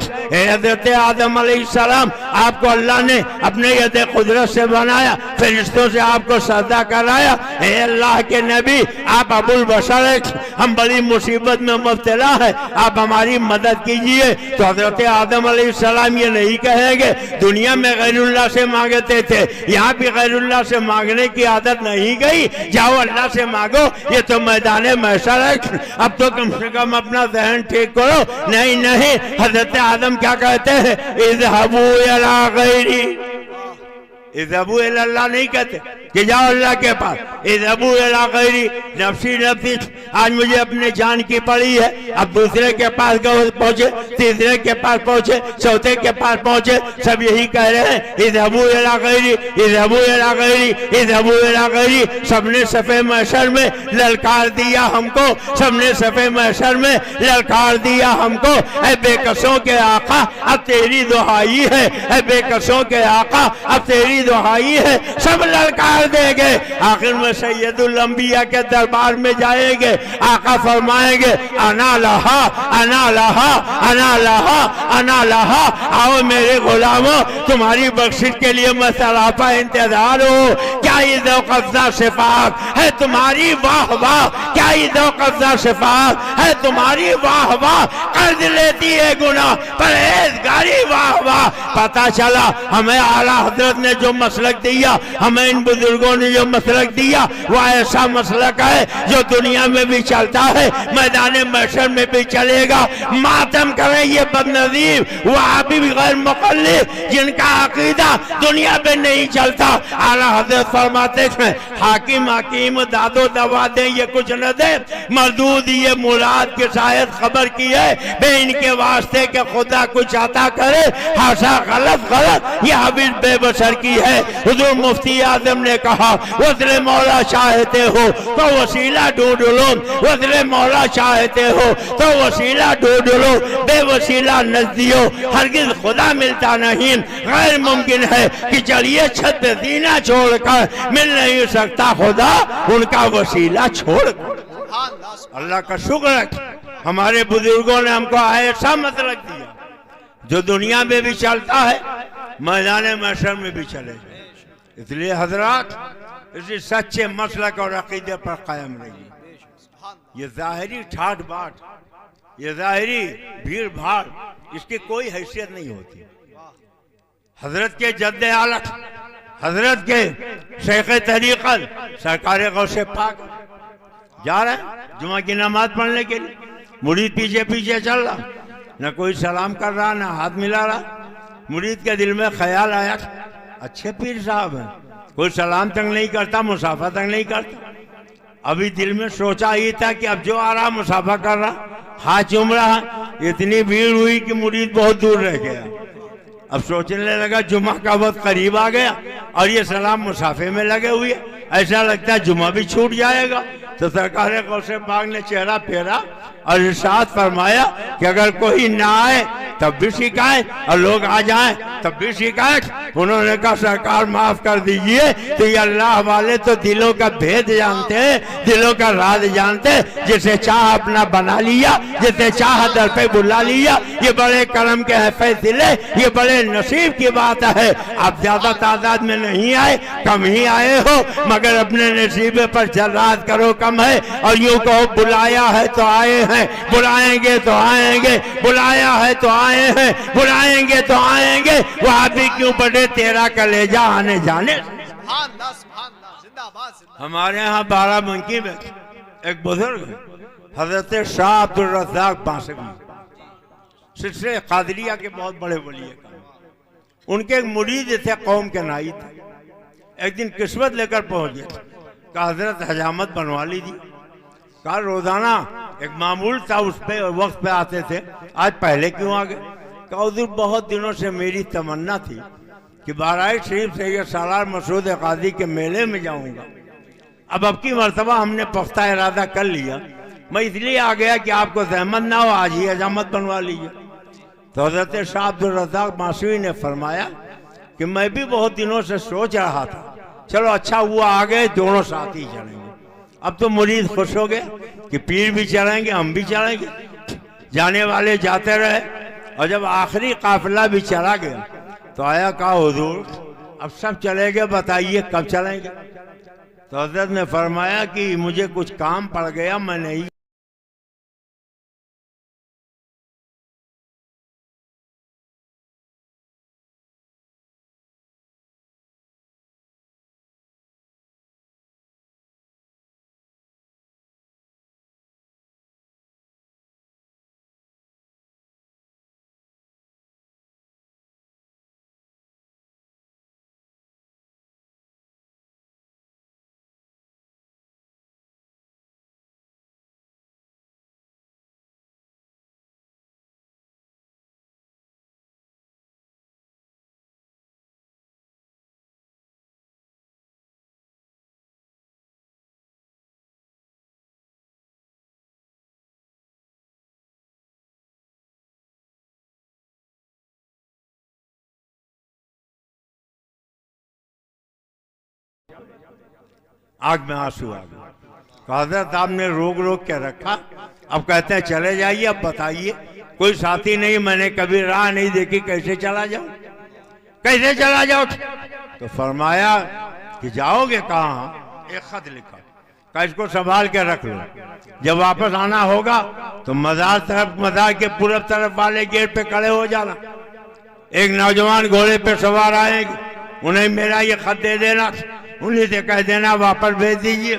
हजरत आदम अलैहिस्सलाम आपको अल्लाह ने अपने यद कुदरत से बनाया, फरिश्तों से आपको सजदा कराया। हे अल्लाह के नबी, आप अबुल बशर है, हम बड़ी मुसीबत में मुब्तला है, आप हमारी मदद कीजिए। तो हजरत आदम अलैहिस्सलाम ये नहीं कहेंगे दुनिया में गैरुल्लाह से मांगते थे, यहाँ भी गैरुल्लाह से मांगने की आदत नहीं गई, जाओ अल्लाह से मांगो, ये तो मैदान महशर है, अब तो कम से कम अपना जहन ठीक करो। नहीं नहीं, हजरत आदम क्या कहते हैं, इज़हबू इला गैरी, इज़हबू इला अल्लाह नहीं कहते कि जाओ अल्लाह के पास, इज़हबू इला गैरी, नफ्सी नफ्सी, आज मुझे अपने जान की पड़ी है, अब दूसरे के पास पहुंचे, तीसरे के पास पहुंचे, चौथे के पास पहुंचे, सब यही कह रहे हैं इज़हबू इला गैरी, इज़हबू इला गैरी, इज़हबू इला गैरी। सबने सफ़े महशर में ललकार दिया हमको, सबने सफ़े महशर में ललकार दिया हमको, ऐ बेकसों के आका अब तेरी दुहाई है, ऐ बेकसों के आका अब तेरी दुहाई है, सब ललकार देंगे। आखिर में सैयदुल अंबिया के दरबार में जाएंगे, आका फरमाएंगे अना लहा अना लहा अना लहा अना लहा, आओ मेरे गुलामों तुम्हारी बख्शिश के लिए मैं सरापा इंतजार हूँ। क्या ये दो कब्जा सिफात है तुम्हारी, वाह वाह, क्या ये दो कब्जा सिफात है तुम्हारी, वाह वाह, कर्ज लेती है गुनाह परहेजगारी, वाह वाह। पता चला हमें आला हजरत ने जो मसलक दिया, हमें इन बुजुर्गों ने जो मसलक दिया, वह ऐसा मसलक है जो दुनिया में भी चलता है, मैदान महशर में भी चलेगा। मातम करें ये बदनजीर वह भी गैर मुक़ल्लिद जिनका अकीदा दुनिया में नहीं चलता। आला हजरत फरमाते हैं हाकिम हकीम दादो दवा दे ये कुछ न दे, मरदूद ये मुराद के शायद खबर की है, बे इनके वास्ते के खुदा कुछ आता करे, हाशा गलत गलत ये हबीब बेबसर की है। हुजूर मुफ्ती आजम ने कहा वज़्र मौला चाहते हो तो वसीला ढूंढ लो, वज़्र मौला चाहते हो तो वसीला ढूंढ लो, बेवसीला नजदियो हरगिज खुदा मिलता नहीं। गैर मुमकिन है कि चलिए छत सीना छोड़कर मिल नहीं सकता खुदा उनका वसीला छोड़कर। अल्लाह का शुक्र है हमारे बुजुर्गों ने हमको ऐसा मसलक दिया जो दुनिया में भी चलता है, मैदान महशर में भी चलेगा। इसलिए हजरात इसी सच्चे मसलक और अकीदे पर कायम रहिए। ये जाहिरी ठाट बाट, ये जाहिरी भीड़ भाड़, इसकी कोई हैसियत नहीं होती। हजरत के जद्दे आलम, हजरत के शेख तरीक़त सरकार गौसे पाक जा रहे हैं जुमा की नमाज पढ़ने के लिए, मुरीद पीछे पीछे चल रहा, न कोई सलाम कर रहा न हाथ मिला रहा। मुरीद के दिल में ख्याल आया अच्छे पीर साहब हैं, कोई सलाम तक नहीं करता, मुसाफा तक नहीं करता। अभी दिल में सोचा ही था कि अब जो आ रहा मुसाफा कर रहा, हाथ चूम रहा, इतनी भीड़ हुई कि मुरीद बहुत दूर रह गया। अब सोचने लगा जुमा का वक्त करीब आ गया और ये सलाम मुसाफे में लगे हुए, ऐसा लगता है जुमा भी छूट जाएगा। तो सरकार गौसे पाक ने चेहरा फेरा और इरशाद फरमाया कि अगर कोई ना आए तब भी शिकायत और लोग आ जाएं तब भी शिकायत। उन्होंने कहा सरकार माफ कर दीजिए, तो ये अल्लाह वाले तो दिलों का भेद जानते हैं, दिलों का राज जानते हैं। जिसे चाह अपना बना लिया, जिसे चाह दर पे बुला लिया, ये बड़े करम के हैं फैसले, ये बड़े नसीब की बात है। आप ज्यादा तादाद में नहीं आए, कम ही आए हो, मगर अपने नसीबे पर जर्रात करो कम है। और यूं कहो बुलाया है तो आए हैं, बुलाएंगे तो आएंगे, बुलाया है तो आए हैं, बुलाएंगे तो आएंगे। वहां भी क्यों बड़े तेरा कलेजा आने जाने। हमारे यहाँ बाराबंकी में एक बुजुर्ग हजरत शाह अब्दुल रज़्ज़ाक बासगी सिलसिले कादरिया के बहुत बड़े वली है, उनके एक मुरीद थे, कौम के नाई थे। एक दिन किस्मत लेकर पहुंच गए, कहा हजरत हजामत बनवा लीजिए। कहा रोजाना एक मामूल था, उस पे वक्त पे आते थे, आज पहले क्यों आ गए। कहा हुजूर बहुत दिनों से मेरी तमन्ना थी कि बाराई शरीफ से ये सालार मसूद काजी के मेले में जाऊंगा। अब की मरतबा हमने पुख्ता इरादा कर लिया, मैं इसलिए आ गया कि आपको जहमत ना हो, आज ही हजामत बनवा लीजिए। तो हजरत शाह अब्दुल रज़्ज़ाक बासवी ने फरमाया कि मैं भी बहुत दिनों से सोच रहा था, चलो अच्छा हुआ आ गए, दोनों साथ ही चलेंगे। अब तो मुरीद खुश हो गए कि पीर भी चढ़ाएंगे, हम भी चढ़ाएंगे। जाने वाले जाते रहे और जब आखिरी काफिला भी चला गया तो आया, कहा हुजूर अब सब चले गए, बताइए कब चलेंगे। तो हजरत ने फरमाया कि मुझे कुछ काम पड़ गया, मैं नहीं। आग में आंसू आ गए। तो हजरत आपने रोक रोक के रखा। अब कहते हैं चले जाइए, अब बताइए। कोई साथी नहीं, मैंने कभी राह नहीं देखी, कैसे चला जाऊं, कैसे चला जाओ। तो फरमाया कि जाओगे कहाँ? एक खत लिखा, का इसको संभाल के रख लो, जब वापस आना होगा तो मजार के पूरब तरफ वाले गेट पे खड़े हो जाना। एक नौजवान घोड़े पे सवार आएंगे, उन्हें मेरा ये खत दे देना, उन्हीं से कह देना वापस भेज दीजिए,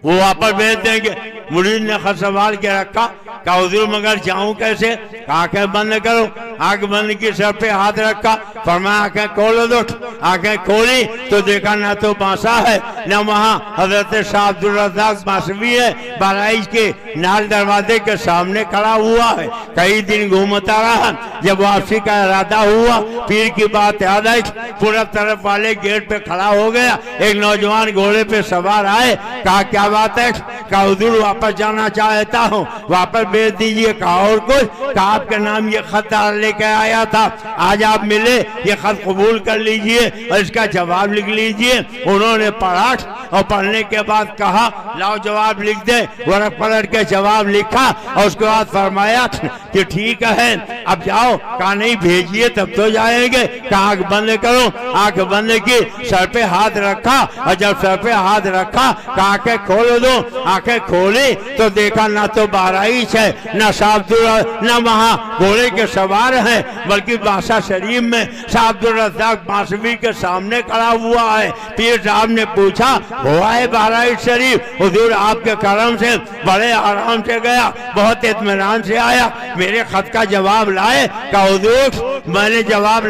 वो वापस भेज देंगे। मुरीद ने खत संभाल के रखा। कहा हुजूर मगर जाऊं कैसे? आंखें बंद करो। आंख बंद की, सर पे हाथ रखा, फरमाया आंखें खोलो दो। आंखें खोली तो देखा ना तो बांसा है, न वहाँ हजरत शाह अब्दुल रज़्ज़ाक़ बासवी है, बहराइच के नाल दरवाजे के सामने खड़ा हुआ है। कई दिन घूमता रहा, जब वापसी का इरादा हुआ, पीर की बात याद आई, पूरब तरफ वाले गेट पे खड़ा हो गया। एक नौजवान घोड़े पे सवार आए। कहा क्या बात है? कहा हुजूर वापस जाना चाहता हूँ, वापस भेज दीजिए। कहा और कुछ? कहा आपके नाम ये खत लेके आया था, आज आप मिले, ये खत कबूल कर लीजिए और इसका जवाब लिख लीजिए। उन्होंने पढ़ा और पढ़ने के बाद कहा लाओ जवाब लिख दे। वर्क पलट के जवाब लिखा और उसके बाद फरमाया कि ठीक है अब जाओ। कहा नहीं भेजिए तब तो जाएंगे। कहा आंख बंद करो। आंख बंद की, सर पे हाथ रखा और जब सर पे हाथ रखा कहा आंखें खोल दो। आंखें खोली तो देखा ना तो बहराइच है, ना न वहाँ घोड़े के सवार है, बल्कि बासा शरीफ में शाह अब्दुल रज़्ज़ाक़ बासवी के सामने खड़ा हुआ है। पीर साहब ने पूछा हुआ है बहराइच शरीफ? हुजूर आपके करम से बड़े आराम से गया, बहुत इत्मीनान से आया, मेरे खत का जवाब लाए। कहा हुजूर मैंने जवाब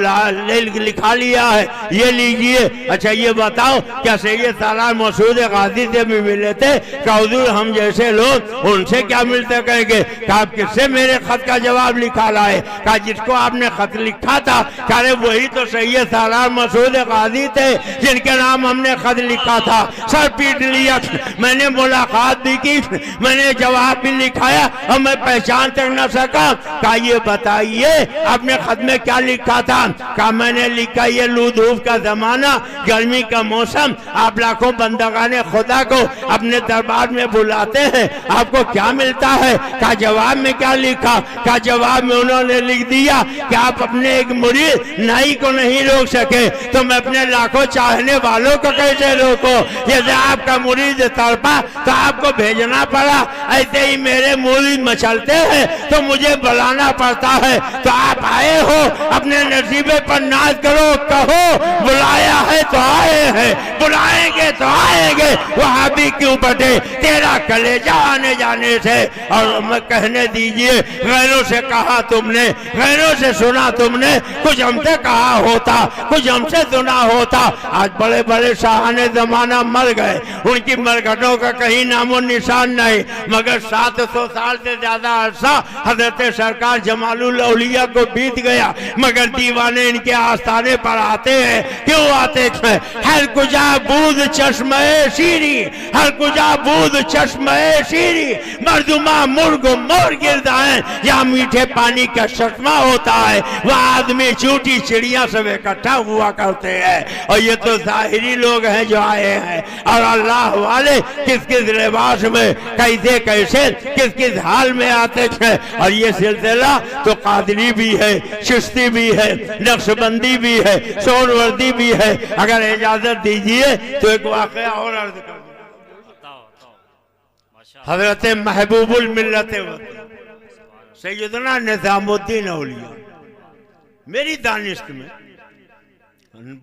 लिखा लिया है, ये लीजिए। अच्छा ये बताओ क्या सैयद सालार मसूद गाजी से भी मिले थे? कहा हुजूर हम जैसे लोग उनसे क्या मिलते कहेंगे? कहा किससे मेरे खत का जवाब लिखा लाए? कहा जिसको आपने खत लिखा था। कहा वही तो सैयद सालार मसूद गाजी थे जिनके नाम हमने खत लिखा था। सर पीट लिया, मैंने मुलाकात भी की, मैंने जवाब भी लिखाया और मैं पहचान तक न सका। कहा ये बताइए आपने खत में क्या लिखा था? कहा मैंने लिखा ये लू धूप का जमाना, गर्मी का मौसम, आप लाखों बंदगाने खुदा को अपने दरबार में बुलाते हैं, आपको क्या मिलता है? कहा जवाब में क्या लिखा? कहा जवाब में उन्होंने लिख दिया कि आप अपने एक मुरीद नाई को नहीं रोक सके तो मैं अपने लाखों चाहने वालों को कैसे रोको? जैसे आपका मुरीद तड़पा तो आपको भेजना पड़ा, ऐसे ही मेरे मुरीद मचलते हैं तो मुझे बुलाना पड़ता है। तो आप आए हो, अपने नसीबे पर नाज करो, कहो बुलाया है तो आए हैं, बुलाएंगे तो आएंगे, वहां भी क्यों बटे तेरा कलेजा आने जाने से। और मैं कहने दीजिए गैरों से कहा तुमने, गैरों से सुना तुमने, कुछ हमसे कहा होता, कुछ हमसे सुना होता। आज बड़े बड़े शाहाने जमाना मर गए, उनकी मरघटों का कहीं नामो निशान नहीं, मगर 700 साल से ज्यादा अरसा हजरत सरकार जमालुल औलिया को बीत गया, मगर दीवाने इनके आस्थाने पर आते हैं। क्यों आते हैं? हर कुजा बूद चश्मे शीरी, हर कुजा बूद चश्मे शीरी, मर्दुमा मुर्ग वो मोर गिरता है, या मीठे पानी का चश्मा होता है, वह आदमी झूठी चिड़िया सब इकट्ठा हुआ करते हैं। और ये तो जाहिरी लोग हैं जो आए हैं, और अल्लाह वाले किस किस लिबास में कैसे कैसे किस किस हाल में आते थे। और ये सिलसिला तो कादरी भी है, चिश्ती भी है, नक्शबंदी भी है, सोहरवर्दी भी है। अगर इजाजत दीजिए तो एक वाकया और अर्ज कर हजरत महबूबुल मिल्लत सैयदना निजामुद्दीन औलिया, मेरी दानिश में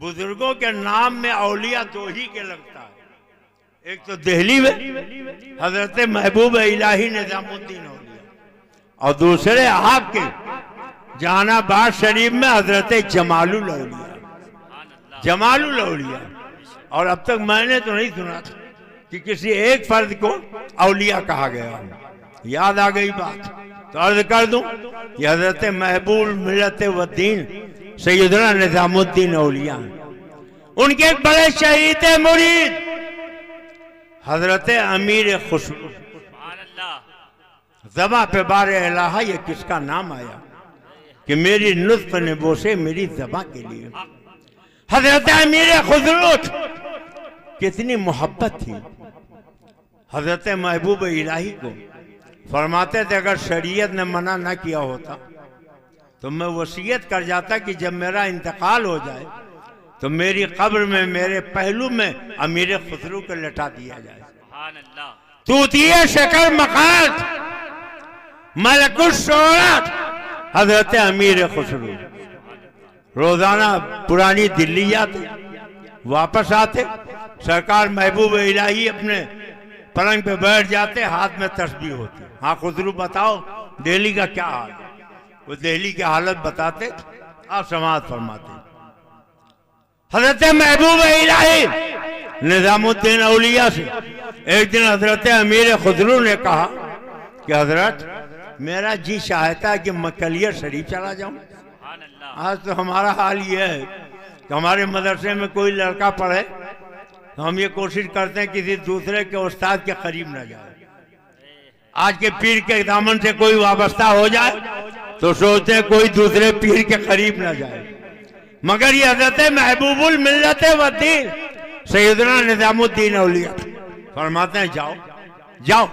बुजुर्गों के नाम में औलिया दो ही के लगता है। एक तो दिल्ली में हजरत महबूब इलाही निजामुद्दीन औलिया, और दूसरे आपके जहानाबाद शरीफ में हजरत जमालुल औलिया, जमालुल औलिया। और अब तक मैंने तो नहीं सुना था कि किसी एक फर्द को औलिया कहा गया। याद आ गई बात तो अर्ज कर दूं, ये हजरत महबूब मिल्लत व दीन सैयदना निजामुद्दीन औलिया, उनके एक बड़े शहीद मुरीद हजरत अमीर खुशबू ज़बा पे बार इलाहा, ये किसका नाम आया कि मेरी नुत्फ नबो से मेरी ज़बा के लिए। हजरत अमीर खुशबू कितनी मोहब्बत थी हजरत महबूब इलाही को। फरमाते थे अगर शरीयत ने मना ना किया होता तो मैं वसीयत कर जाता कि जब मेरा इंतकाल हो जाए तो मेरी कब्र में मेरे पहलू में अमीर खुसरू को लटा दिया जाए। तूतिए शकर मकात मलकुल शोहरत हजरत अमीर खुसरू रोजाना पुरानी दिल्ली जाते, वापस आते, सरकार महबूब इलाही अपने पलंग पे बैठ जाते, हाथ में तस्बीह होती। हाँ खुसरू बताओ दिल्ली का क्या हाल है? वो दिल्ली की हालत बताते, आप समाज फरमाते। हजरत महबूब इलाही निजामुद्दीन औलिया से एक दिन हजरत अमीर खुसरू ने कहा कि हजरत मेरा जी चाहता है कि मैं कलियर शरीफ चला जाऊं। आज तो हमारा हाल ये है कि हमारे मदरसे में कोई लड़का पढ़े तो हम ये कोशिश करते हैं किसी दूसरे के उस्ताद के करीब ना जाए। आज के पीर के दामन से कोई वाबस्ता हो जाए तो सोचते हैं कोई दूसरे पीर के करीब ना जाए। मगर ये हजरत महबूबुल मिल्लत व दीन सैयदना निजामुद्दीन औलिया फरमाते हैं जाओ जाओ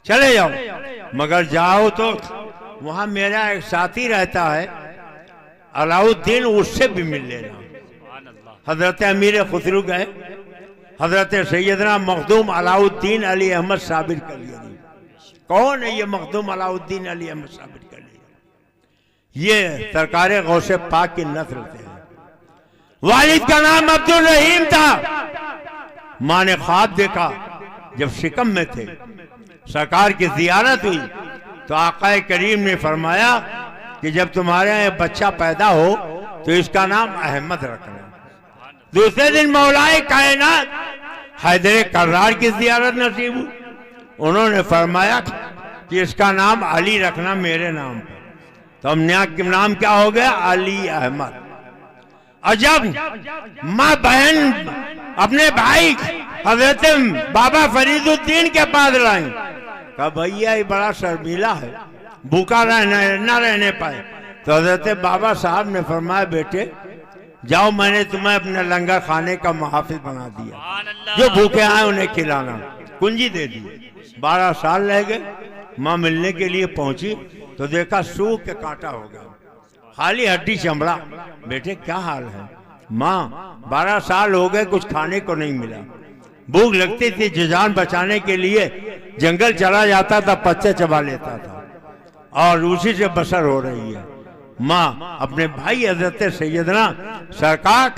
चले जाओ, मगर जाओ तो वहां मेरा एक साथी रहता है अलाउद्दीन, उससे भी मिल लेना। हजरत अमीर खुसरू गए, हजरत सैयदना मखदूम अलाउद्दीन अली अहमद साबिर कलियरी। कौन है ये मखदूम अलाउद्दीन अली अहमद साबिर कलियरी? ये सरकार गौसे पाक की नस्ल थे। वालिद का नाम अब्दुल रहीम था। माँ ने ख्वाब देखा जब शिकम में थे, सरकार की जियारत हुई तो आकाए करीम ने फरमाया कि जब तुम्हारे यहाँ बच्चा पैदा हो तो इसका नाम अहमद रखना। दूसरे दिन मौलाए कायनात हैदर कर्रार की जियारत नसीब हुई, उन्होंने फरमाया कि इसका नाम अली रखना मेरे नाम पर। तो हमने नाम क्या हो गया? अली अहमद। और जब माँ बहन अपने भाई हजरत बाबा फरीदुद्दीन के पास लाई, कहा भैया ये बड़ा शर्मीला है, भूखा न रहने पाए। तो हजरत बाबा साहब ने फरमाया बेटे जाओ, मैंने तुम्हें अपने लंगर खाने का मुहाफिज बना दिया, जो भूखे आए उन्हें खिलाना। कुंजी दे दी। 12 साल रह गए, माँ मिलने के लिए पहुंची तो देखा सूख के कांटा हो गया, खाली हड्डी चमड़ा। बेटे क्या हाल है? माँ 12 साल हो गए कुछ खाने को नहीं मिला, भूख लगती थी, जान बचाने के लिए जंगल चला जाता था, पत्ते चबा लेता था और उसी से बसर हो रही है। माँ अपने भाई हजरत सैयदना सरकार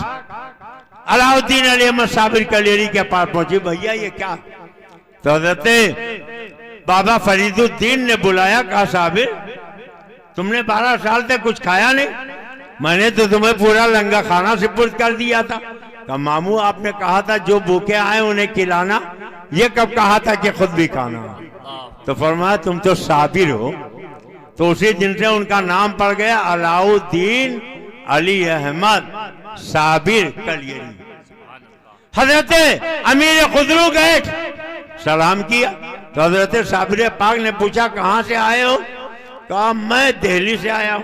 अलाउद्दीन अली अहमद साबिर कलियरी के पास पहुंची, भैया ये क्या? तो हजरत बाबा फरीदुद्दीन ने बुलाया, कहा साबिर तुमने 12 साल तक कुछ खाया नहीं, मैंने तो तुम्हें पूरा लंगा खाना सुपुर्द कर दिया था। कहा मामू आपने कहा था जो भूखे आए उन्हें खिलाना, ये कब कहा था कि खुद भी खाना? तो फरमाया तुम तो साबिर हो। तो उसी दिन से उनका नाम पड़ गया अलाउद्दीन अली अहमद साबिर कलियरी। हजरत अमीर खुसरू गए, सलाम किया, तो हजरत साबिर पाक ने पूछा कहाँ से आए हो? कहा मैं दिल्ली से आया हूँ।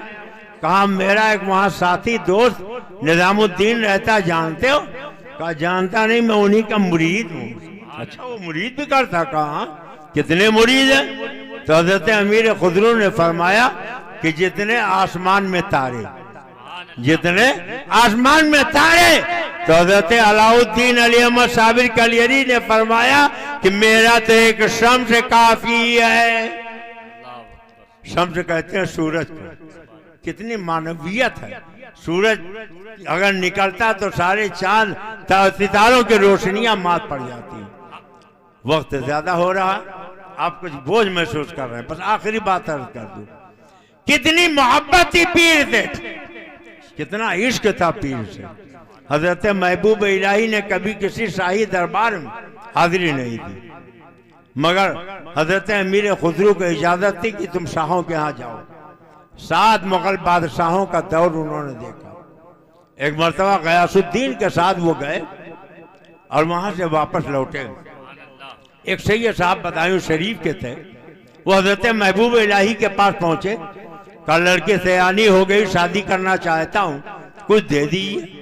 कहा मेरा एक वहाँ साथी दोस्त निजामुद्दीन रहता, जानते हो? कहा जानता नहीं, मैं उन्हीं का मुरीद हूँ। अच्छा वो मुरीद भी करता? कहा कितने मुरीद है? तो हजरत अमीर खुदरू ने फरमाया कि जितने आसमान में तारे, जितने आसमान में तारे। तो हजरत अलाउद्दीन अली अहमद साबिर कलियरी ने फरमाया कि मेरा तो एक शम्स काफी है। शम्स कहते हैं सूरज को। कितनी मानवीयत है। सूरज अगर निकलता तो सारे चांद सितारों की रोशनियां मात पड़ जाती। वक्त ज्यादा हो रहा, आप कुछ बोझ महसूस कर रहे हैं, बस आखिरी बात अर्ज कर दूं। कितनी मोहब्बत थी पीर से, कितना इश्क था पीर से। हजरत महबूब इलाही ने कभी किसी शाही दरबार में हाजिरी नहीं दी, मगर हजरत अमीर खुसरू को इजाजत थी कि तुम शाहों के यहाँ जाओ। 7 मुगल बादशाहों का दौर उन्होंने देखा। एक मरतबा गयासुद्दीन के साथ वो गए और वहां से वापस लौटे। एक सैयद साहब बदायूं शरीफ के थे, वो हजरत महबूब इलाही के पास पहुंचे। कहा लड़के सयानी हो गई, शादी करना चाहता हूं, कुछ दे दीजिए।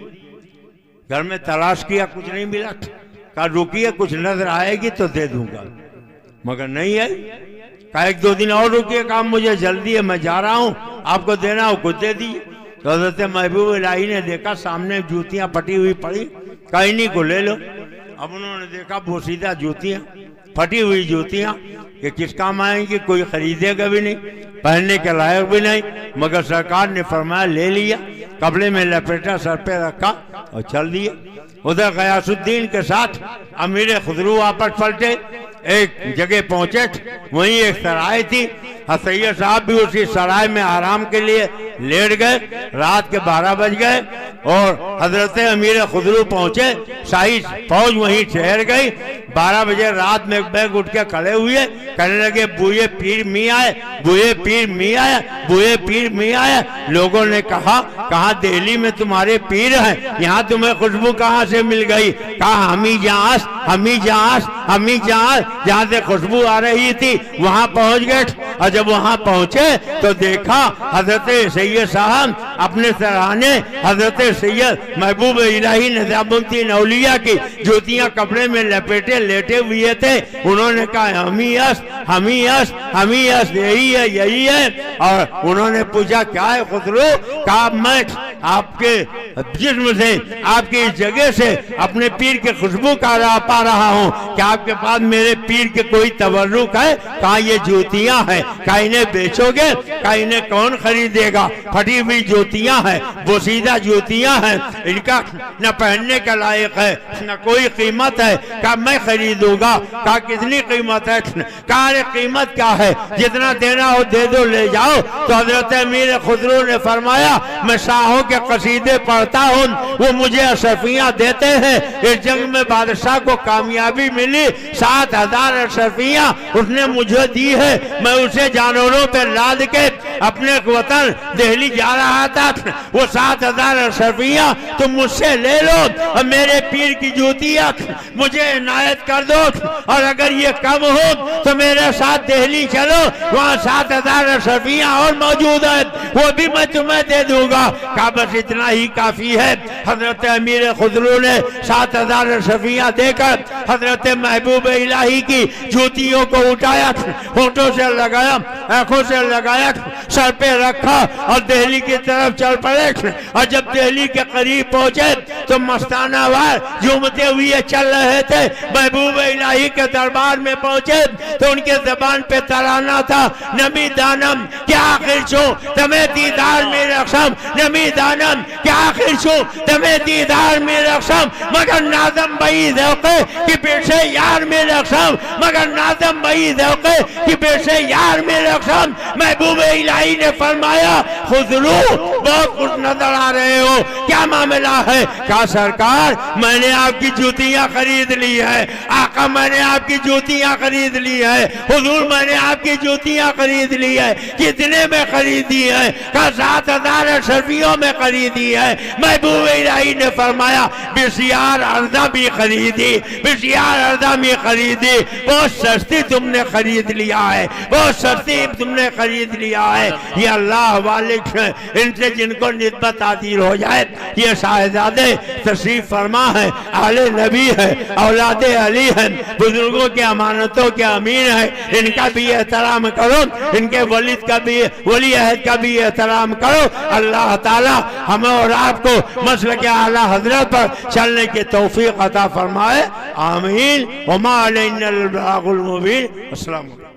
घर में तलाश किया, कुछ नहीं मिला। कहा रुकिए, कुछ नजर आएगी तो दे दूंगा, मगर नहीं आई। कहा 1-2 दिन और रुकिए, कहा मुझे जल्दी है, मैं जा रहा हूं, आपको देना हो कुछ दे दीजिए। तो हजरत महबूब इलाही ने देखा सामने जूतियां फटी हुई पड़ी, कहा इन्हीं को ले लो। अब उन्होंने देखा बोसीदा जूतियां, फटी हुई जूतियां, कि किस काम आएंगी, कोई खरीदेगा भी नहीं, पहनने के लायक भी नहीं, मगर सरकार ने फरमाया ले लिया, कपड़े में लपेटा, सर पे रखा और चल दिए। उधर गयासुद्दीन के साथ अमीर खुसरू वापस पलटे। एक जगह पहुंचे, वहीं एक सराय थी। सैयद साहब भी उसी सराय में आराम के लिए लेट गए। रात के 12 बज गए और हजरत अमीर खुसरू पहुंचे। शाही फौज वहीं ठहर गई। 12 बजे रात में एक बैग उठ के खड़े हुए, कहने लगे बुए पीर मी आए, बुए पीर मी आया, बुए पीर मी आया। लोगों ने कहा कहाँ दिल्ली में तुम्हारे पीर हैं, यहाँ तुम्हें खुशबू कहाँ से मिल गई? कहा हमी जास, हमी जास, हमी जास, जहाँ से खुशबू आ रही थी वहां पहुंच गए। और जब वहां पहुंचे तो देखा हजरत सैयद साहब अपने सराहने हजरत सैयद महबूब इलाही निजामुद्दीन औलिया की जूतियां कपड़े में लपेटे लेटे हुए थे। उन्होंने कहा हमी यस, हमी यस, हमी यस, यही है, यही है। और उन्होंने पूछा क्या है खुसरू? कहा मैं आपके जिस्म से, आपकी इस जगह से अपने पीर के खुशबू का पा रहा हूँ। क्या आपके पास मेरे पीर के कोई तबर्रुक है? कहा ये जूतियां हैं। कहा इन्हें बेचोगे? कहा इन्हें कौन खरीदेगा? फटी हुई जूतियां हैं, बोसीदा जूतियां हैं, इनका न पहनने के लायक है न कोई कीमत है। कहा मैं खरीदूंगा। कहा कितनी कीमत है? कहा अरे कीमत क्या है, जितना देना हो दे दो, ले जाओ। तो हजरत अमीर खुसरू ने फरमाया मैं शाहों के कसीदे पढ़ता हूँ, वो मुझे अशरफियाँ देते हैं। इस जंग में बादशाह को कामयाबी मिली, 7000 अशरफियाँ उसने मुझे दी है। मैं उसे जानवरों पर लाद के अपने वतन दिल्ली जा रहा था। वो 7000 अशरफियाँ तुम मुझसे ले लो और मेरे पीर की जूतियाँ मुझे इनायत कर दो। और अगर ये कम हो तो मेरे साथ दिल्ली चलो, वहाँ 7000 अशरफियाँ और मौजूद है, वो भी मैं तुम्हें दे दूंगा। कहा बस इतना ही काफी है। हजरत अमीर खुसरू ने 7000 अशरफियाँ देकर हजरत महबूब इलाही की जूतियों को उठाया, होठों से लगाया, आंखों से लगाया, सर पे रखा और दिल्ली की तरफ चल पड़े। और जब दिल्ली के करीब पहुंचे तो मस्ताना वार झूमते हुए चल रहे थे। महबूब इलाही के दरबार में पहुंचे तो उनके जबान पे तराना था, नमी दानम क्या आखिर छो तमें दीदार में रखम, नमी दानम क्या आखिर छो तमें दीदार में रखम, मगर नाजम बई दौके कि पेशे यार में रखम, मगर नाजम बई दौके कि पेशे यार में रखम। महबूब इलाही ने फरमाया खुसरू बहुत खुश नजर आ रहे हो, क्या मामला है? कहा सरकार मैंने आपकी जूतियां खरीद ली है। आका मैंने आपकी जूतियां खरीद ली है। हुजूर मैंने आपकी जूतियां खरीद ली है। कितने में खरीदी है? कहा 7,000 अशरफियों में खरीदी है। महबूब इलाही ने फरमाया बिसियार अर्दा भी खरीदी, बिसियार अर्दा भी खरीदी, बहुत सस्ती तुमने खरीद लिया है, बहुत सस्ती तुमने खरीद लिया है। ये अल्लाह वाले इनसे जिनको निस्बत हासिल हो जाए, ये साहिबजादे तशरीफ फरमा है, आले नबी है, औलादे अली है, बुजुर्गों के अमानतों के अमीन है, इनका भी एहतराम करो, इनके वलीद का भी वली अहद का भी एहतराम करो। अल्लाह ताला हमें और आपको मसलक आला हजरत पर चलने की तौफीक अता फरमाए। आमीन। वमा अलैना अल बलागुल मुबीन। अस्सलाम वालेकुम।